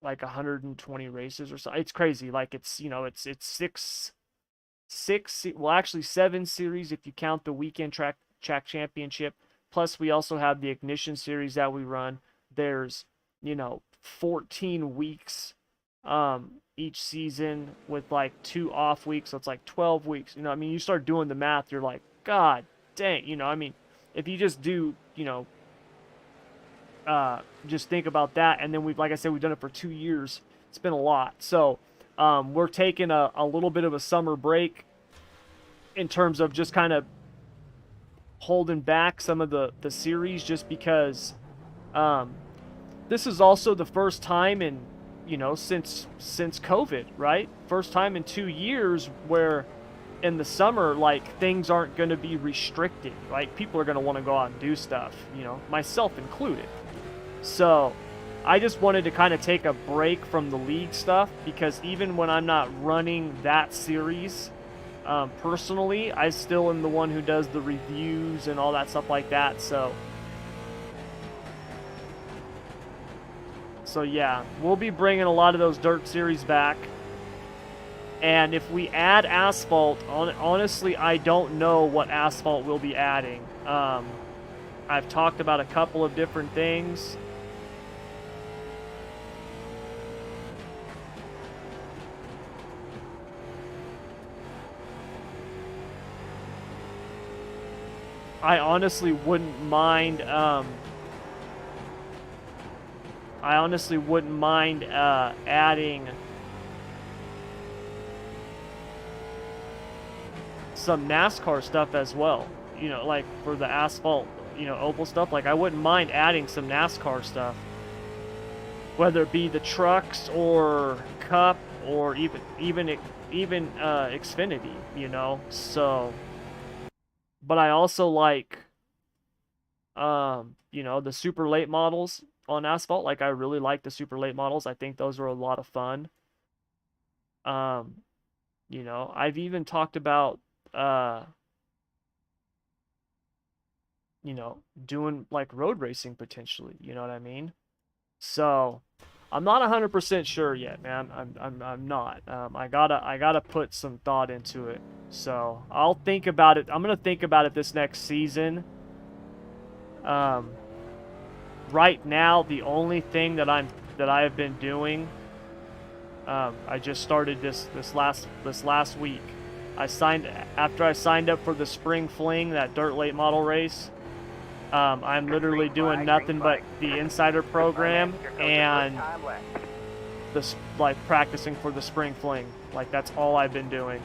like 120 races or so. It's crazy. Like, it's, you know, it's well, actually 7 series if you count the weekend track championship. Plus we also have the ignition series that we run. There's, you know, 14 weeks each season with like 2 off weeks, so it's like 12 weeks. You know, I mean, you start doing the math, you're like, god dang, you know, I mean, if you just do, you know, just think about that, and then we've, like I said, we've done it for 2 years. It's been a lot. So we're taking a little bit of a summer break in terms of just kind of holding back some of the series, just because this is also the first time in, you know, since COVID, right? First time in 2 years where in the summer, like, things aren't going to be restricted, right? People are going to want to go out and do stuff, you know, myself included. So I just wanted to kind of take a break from the league stuff, because even when I'm not running that series, personally, I still am the one who does the reviews and all that stuff like that. So yeah, we'll be bringing a lot of those dirt series back. And if we add asphalt, honestly, I don't know what asphalt we'll be adding. I've talked about a couple of different things. I honestly wouldn't mind adding some NASCAR stuff as well. You know, like for the asphalt, you know, Opal stuff. Like, I wouldn't mind adding some NASCAR stuff, whether it be the trucks or Cup or even Xfinity. You know, so. But I also like, you know, the super late models on asphalt. Like, I really like the super late models. I think those are a lot of fun. You know, I've even talked about, you know, doing like road racing potentially. You know what I mean? So I'm not 100% sure yet, man. I'm not. I gotta put some thought into it. So I'll think about it. I'm gonna think about it this next season. Right now, the only thing that I have been doing, I just started this last week. After I signed up for the Spring Fling, that dirt late model race. I'm literally doing nothing but the insider program and like practicing for the Spring Fling. Like, that's all I've been doing.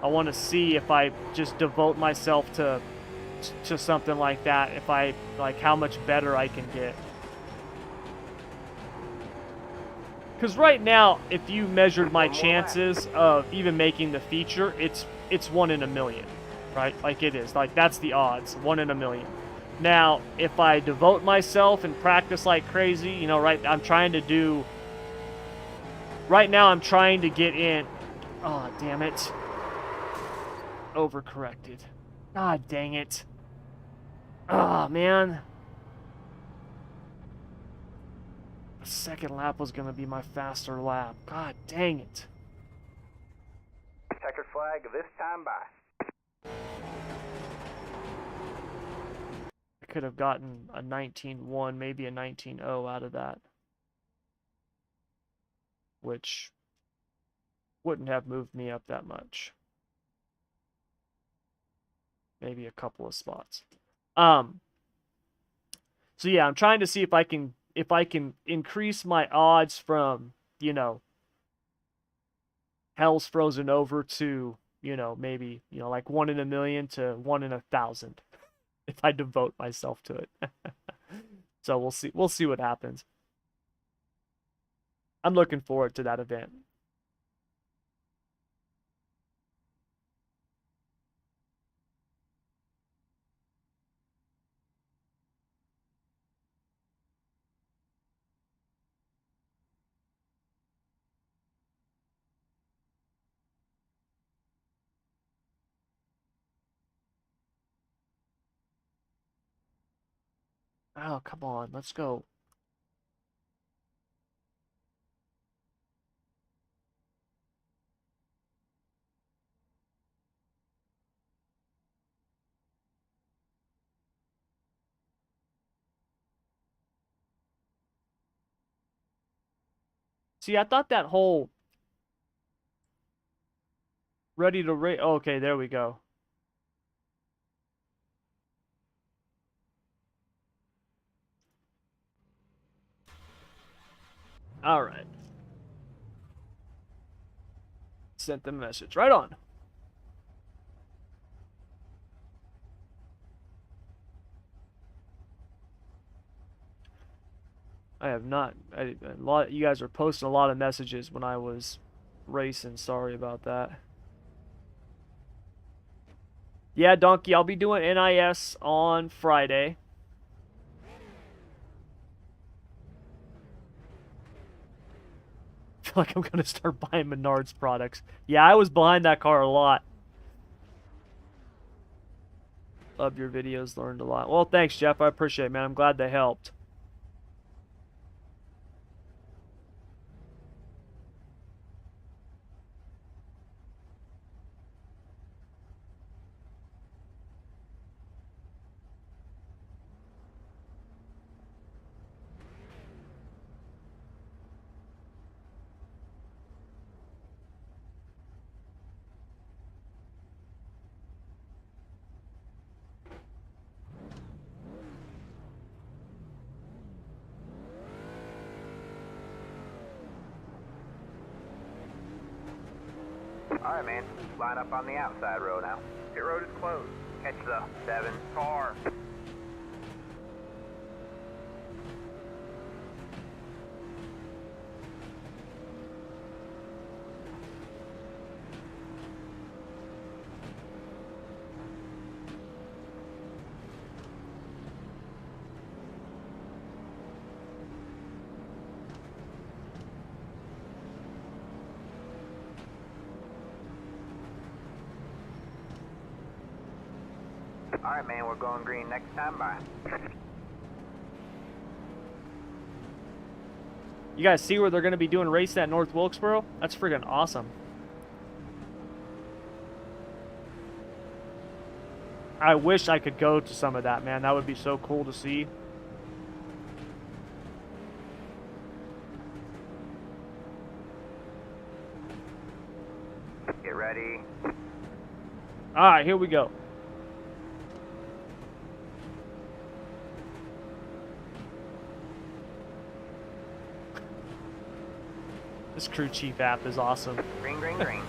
I want to see if I just devote myself to something like that, if I like how much better I can get. Because right now, if you measured my chances of even making the feature, it's 1 in a million, right? Like, it is. Like, that's the odds, 1 in a million. Now, if I devote myself and practice like crazy, you know, right now I'm trying to get in. Oh, damn it. Overcorrected. God dang it. Oh, man. The second lap was going to be my faster lap. God dang it. checkered flag this time by. I could have gotten a 19-1, maybe a 19-0 out of that, which wouldn't have moved me up that much. Maybe a couple of spots. So yeah, I'm trying to see if I can increase my odds from, you know, Hell's Frozen Over to, you know, maybe, you know, like 1 in a million to 1 in 1,000 if I devote myself to it. So we'll see what happens. I'm looking forward to that event. Oh, come on, let's go. See, I thought that whole ready to race. Okay, there we go. All right. Sent the message. Right on. I have not. A lot. You guys are posting a lot of messages when I was racing. Sorry about that. Yeah, Donkey. I'll be doing NIS on Friday. I feel like I'm gonna start buying Menards products. Yeah, I was behind that car a lot. Love your videos. Learned a lot. Well, thanks, Jeff. I appreciate it, man. I'm glad they helped. Alright, man. Line up on the outside row now. Pit road is closed. Catch the 7 car. Alright, man, we're going green next time by. You guys see where they're going to be doing racing at North Wilkesboro? That's friggin' awesome. I wish I could go to some of that, man. That would be so cool to see. Get ready. Alright, here we go. This crew chief app is awesome. Green, green, green.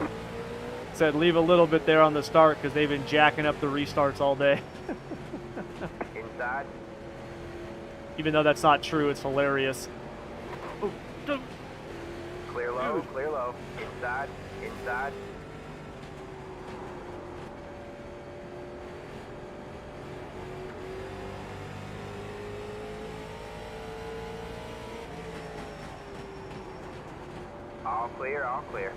Said leave a little bit there on the start because they've been jacking up the restarts all day. Inside. Even though that's not true, it's hilarious. Oh, Clear low, clear low. Inside, inside. All clear, all clear.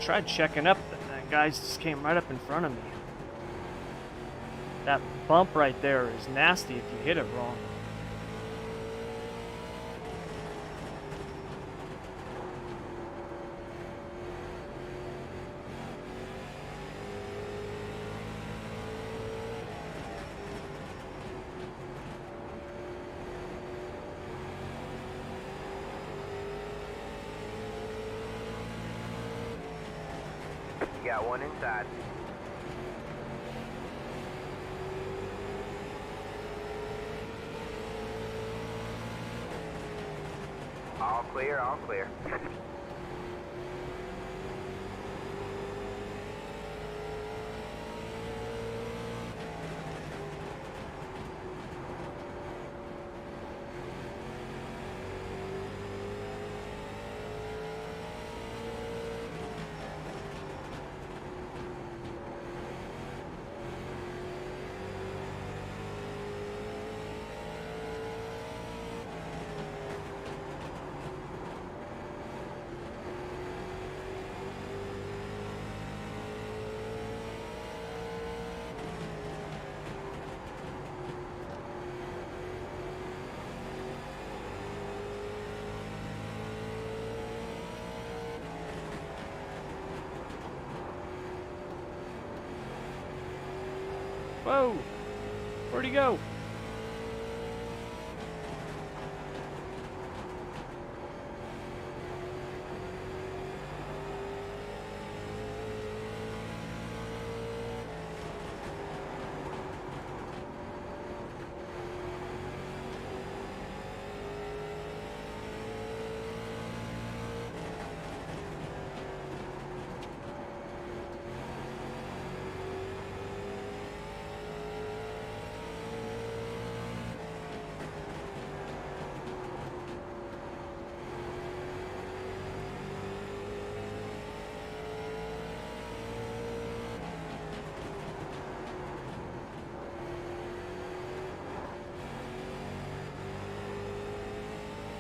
tried checking up the thing. guys just came right up in front of me. That bump right there is nasty if you hit it wrong. You got one inside. All clear, all clear. Whoa! Where'd he go?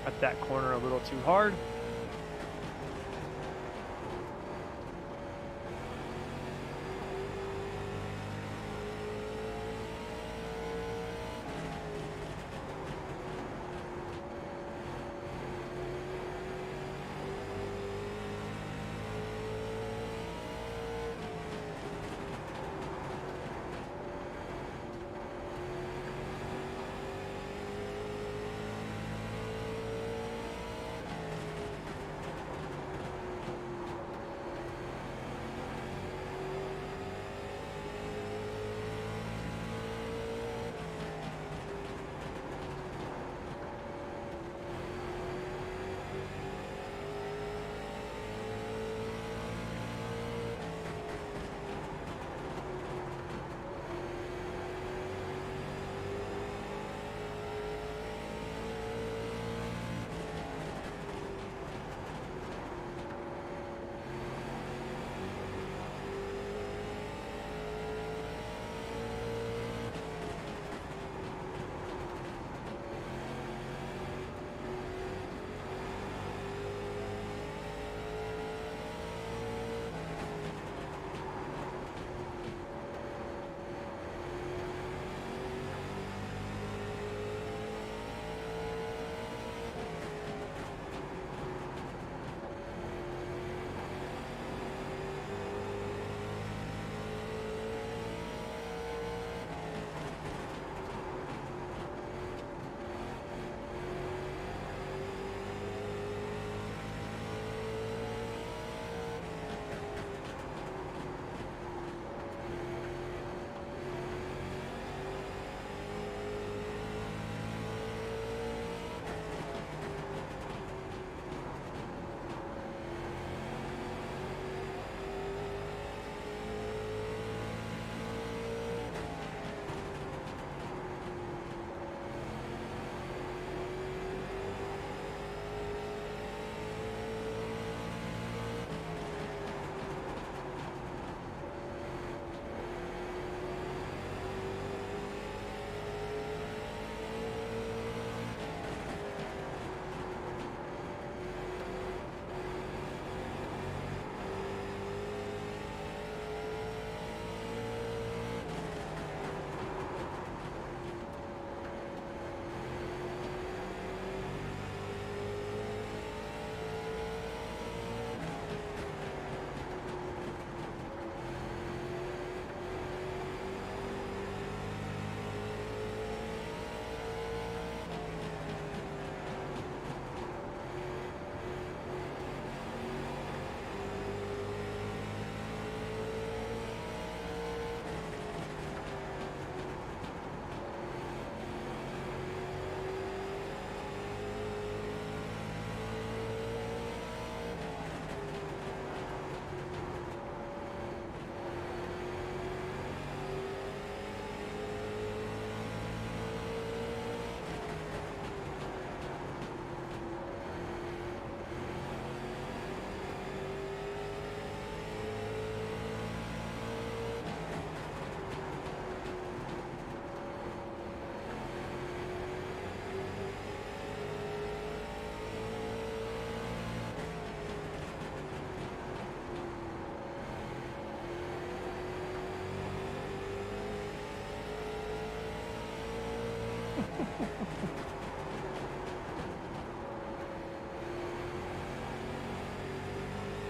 Cut that corner a little too hard.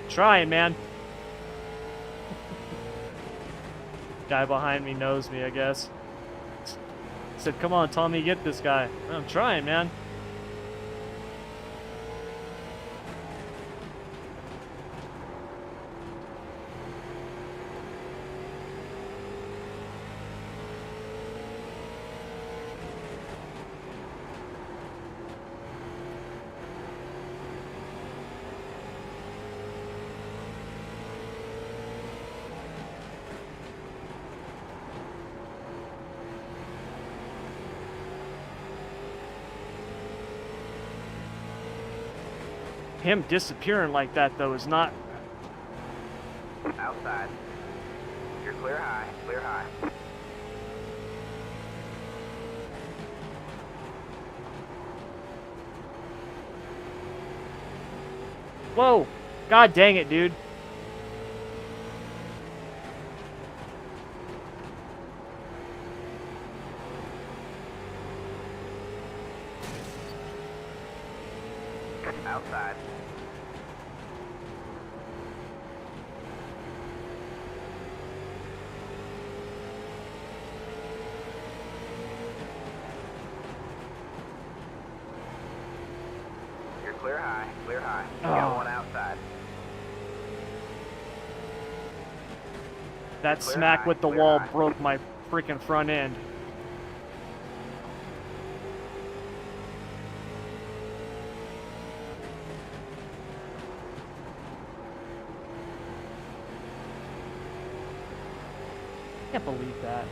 Trying, man. Guy behind me knows me, I guess. Said, come on, Tommy, get this guy. I'm trying, man. Him disappearing like that, though, is not... Outside. You're clear high, clear high. Whoa! God dang it, dude. Outside. You're clear high, clear high. You got one outside. That Clear smack high, with the clear wall high. broke my freaking front end. I can't believe that.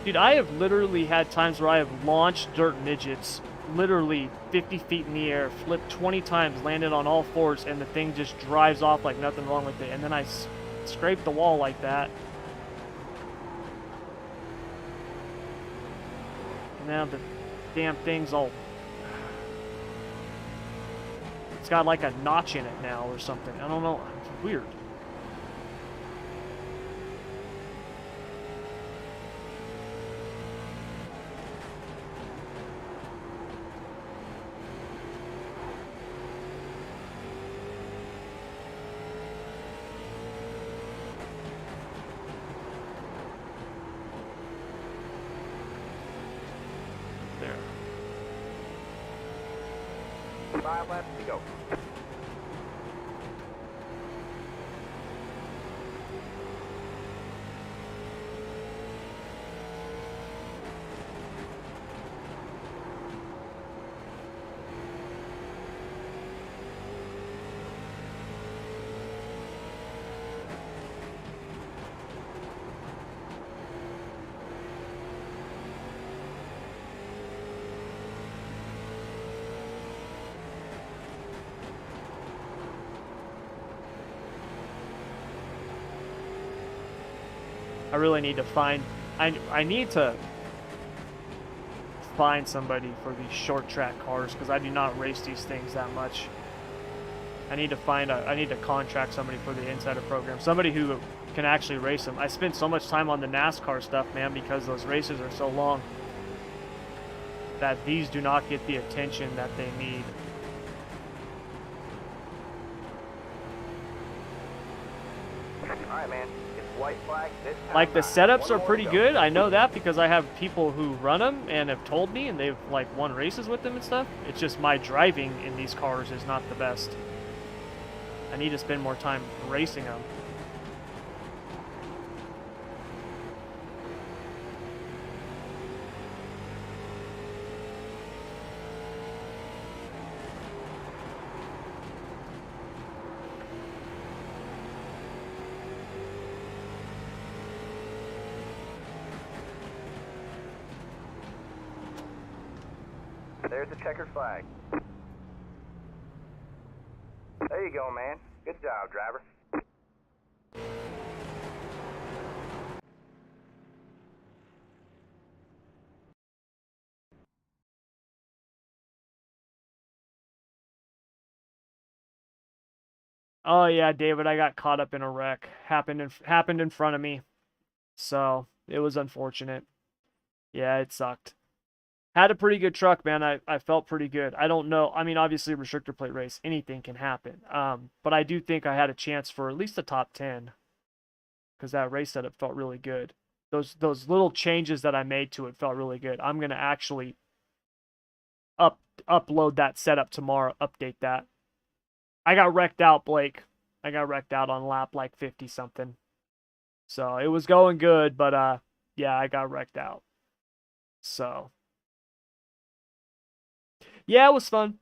Dude, I have literally had times where I have launched dirt midgets literally 50 feet in the air, flipped 20 times, landed on all fours, and the thing just drives off like nothing wrong with it. And then I scrape the wall like that. And now the damn thing's all... It's got like a notch in it now or something. I don't know. It's weird. There. 5 laps to go. I really need to find... I need to find somebody for these short track cars because I do not race these things that much. I need to I need to contract somebody for the insider program. Somebody who can actually race them. I spend so much time on the NASCAR stuff, man, because those races are so long that these do not get the attention that they need. Alright, man. It's white flag this time. Like, the setups One are more pretty to go. good. I know that because I have people who run them and have told me, and they've, like, won races with them and stuff. It's just my driving in these cars is not the best. I need to spend more time racing them. There's the checkered flag. There you go, man. Good job, driver. Oh yeah, David, I got caught up in a wreck. Happened in front of me. So, it was unfortunate. Yeah, it sucked. Had a pretty good truck, man. I felt pretty good. I don't know. I mean, obviously, restrictor plate race, anything can happen. But I do think I had a chance for at least a top 10 because that race setup felt really good. Those little changes that I made to it felt really good. I'm gonna actually upload that setup tomorrow, update that. I got wrecked out, Blake. I got wrecked out on lap like 50 something. So it was going good, but yeah, I got wrecked out. So yeah, it was fun.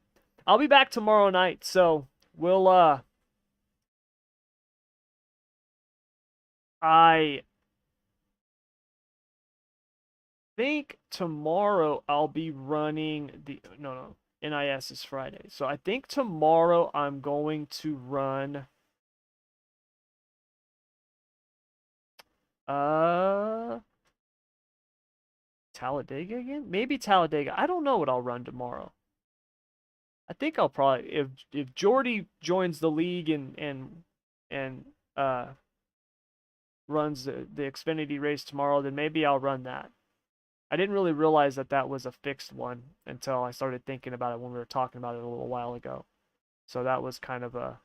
I'll be back tomorrow night, so we'll I think tomorrow I'll be running the no, NIS is Friday. So I think tomorrow I'm going to run uh Talladega again? Maybe Talladega. I don't know what I'll run tomorrow. I think I'll probably if Jordy joins the league and runs the Xfinity race tomorrow, then maybe I'll run that. I didn't really realize that that was a fixed one until I started thinking about it when we were talking about it a little while ago. So that was kind of a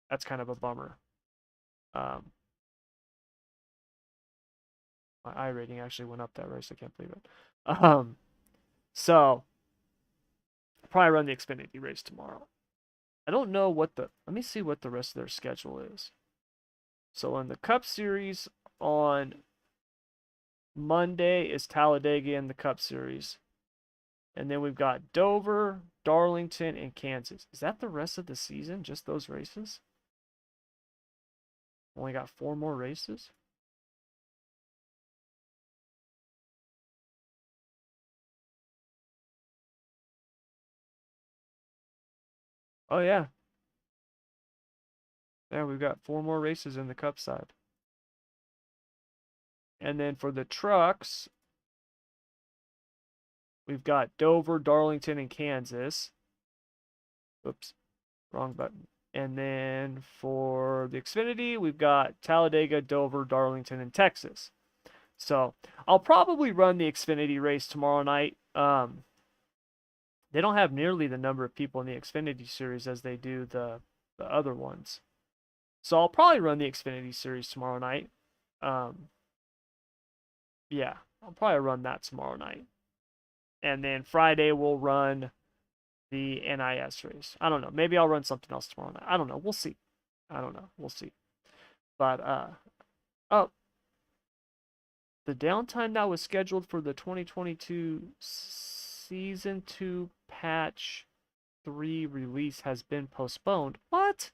that's kind of a bummer. Um, my I rating actually went up that race. I can't believe it. So probably run the Xfinity race tomorrow. I don't know what the let me see what the rest of their schedule is. So in the Cup Series on Monday is Talladega in the Cup Series. And then we've got Dover, Darlington, and Kansas. Is that the rest of the season? Just those races? Only got 4 more races? Oh, yeah. Yeah, we've got 4 more races in the Cup side. And then for the trucks, we've got Dover, Darlington, and Kansas. Oops, wrong button. And then for the Xfinity, we've got Talladega, Dover, Darlington, and Texas. So I'll probably run the Xfinity race tomorrow night. They don't have nearly the number of people in the Xfinity series as they do the other ones. So I'll probably run the Xfinity series tomorrow night. Yeah, I'll probably run that tomorrow night. And then Friday we'll run the NIS race. I don't know. Maybe I'll run something else tomorrow night. I don't know. We'll see. I don't know. We'll see. But oh, the downtime that was scheduled for the 2022 Season 2 Patch 3 release has been postponed. What?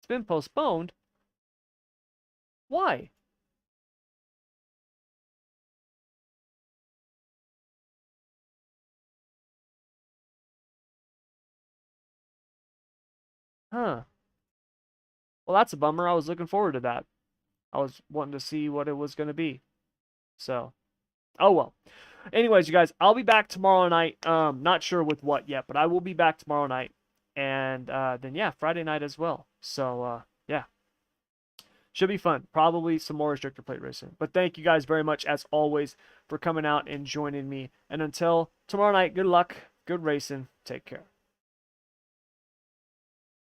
It's been postponed? Why? Huh. Well, that's a bummer. I was looking forward to that. I was wanting to see what it was going to be. So, oh well. Anyways, you guys, I'll be back tomorrow night. Not sure with what yet, but I will be back tomorrow night. And then, yeah, Friday night as well. So, yeah. Should be fun. Probably some more restrictor plate racing. But thank you guys very much, as always, for coming out and joining me. And until tomorrow night, good luck, good racing. Take care.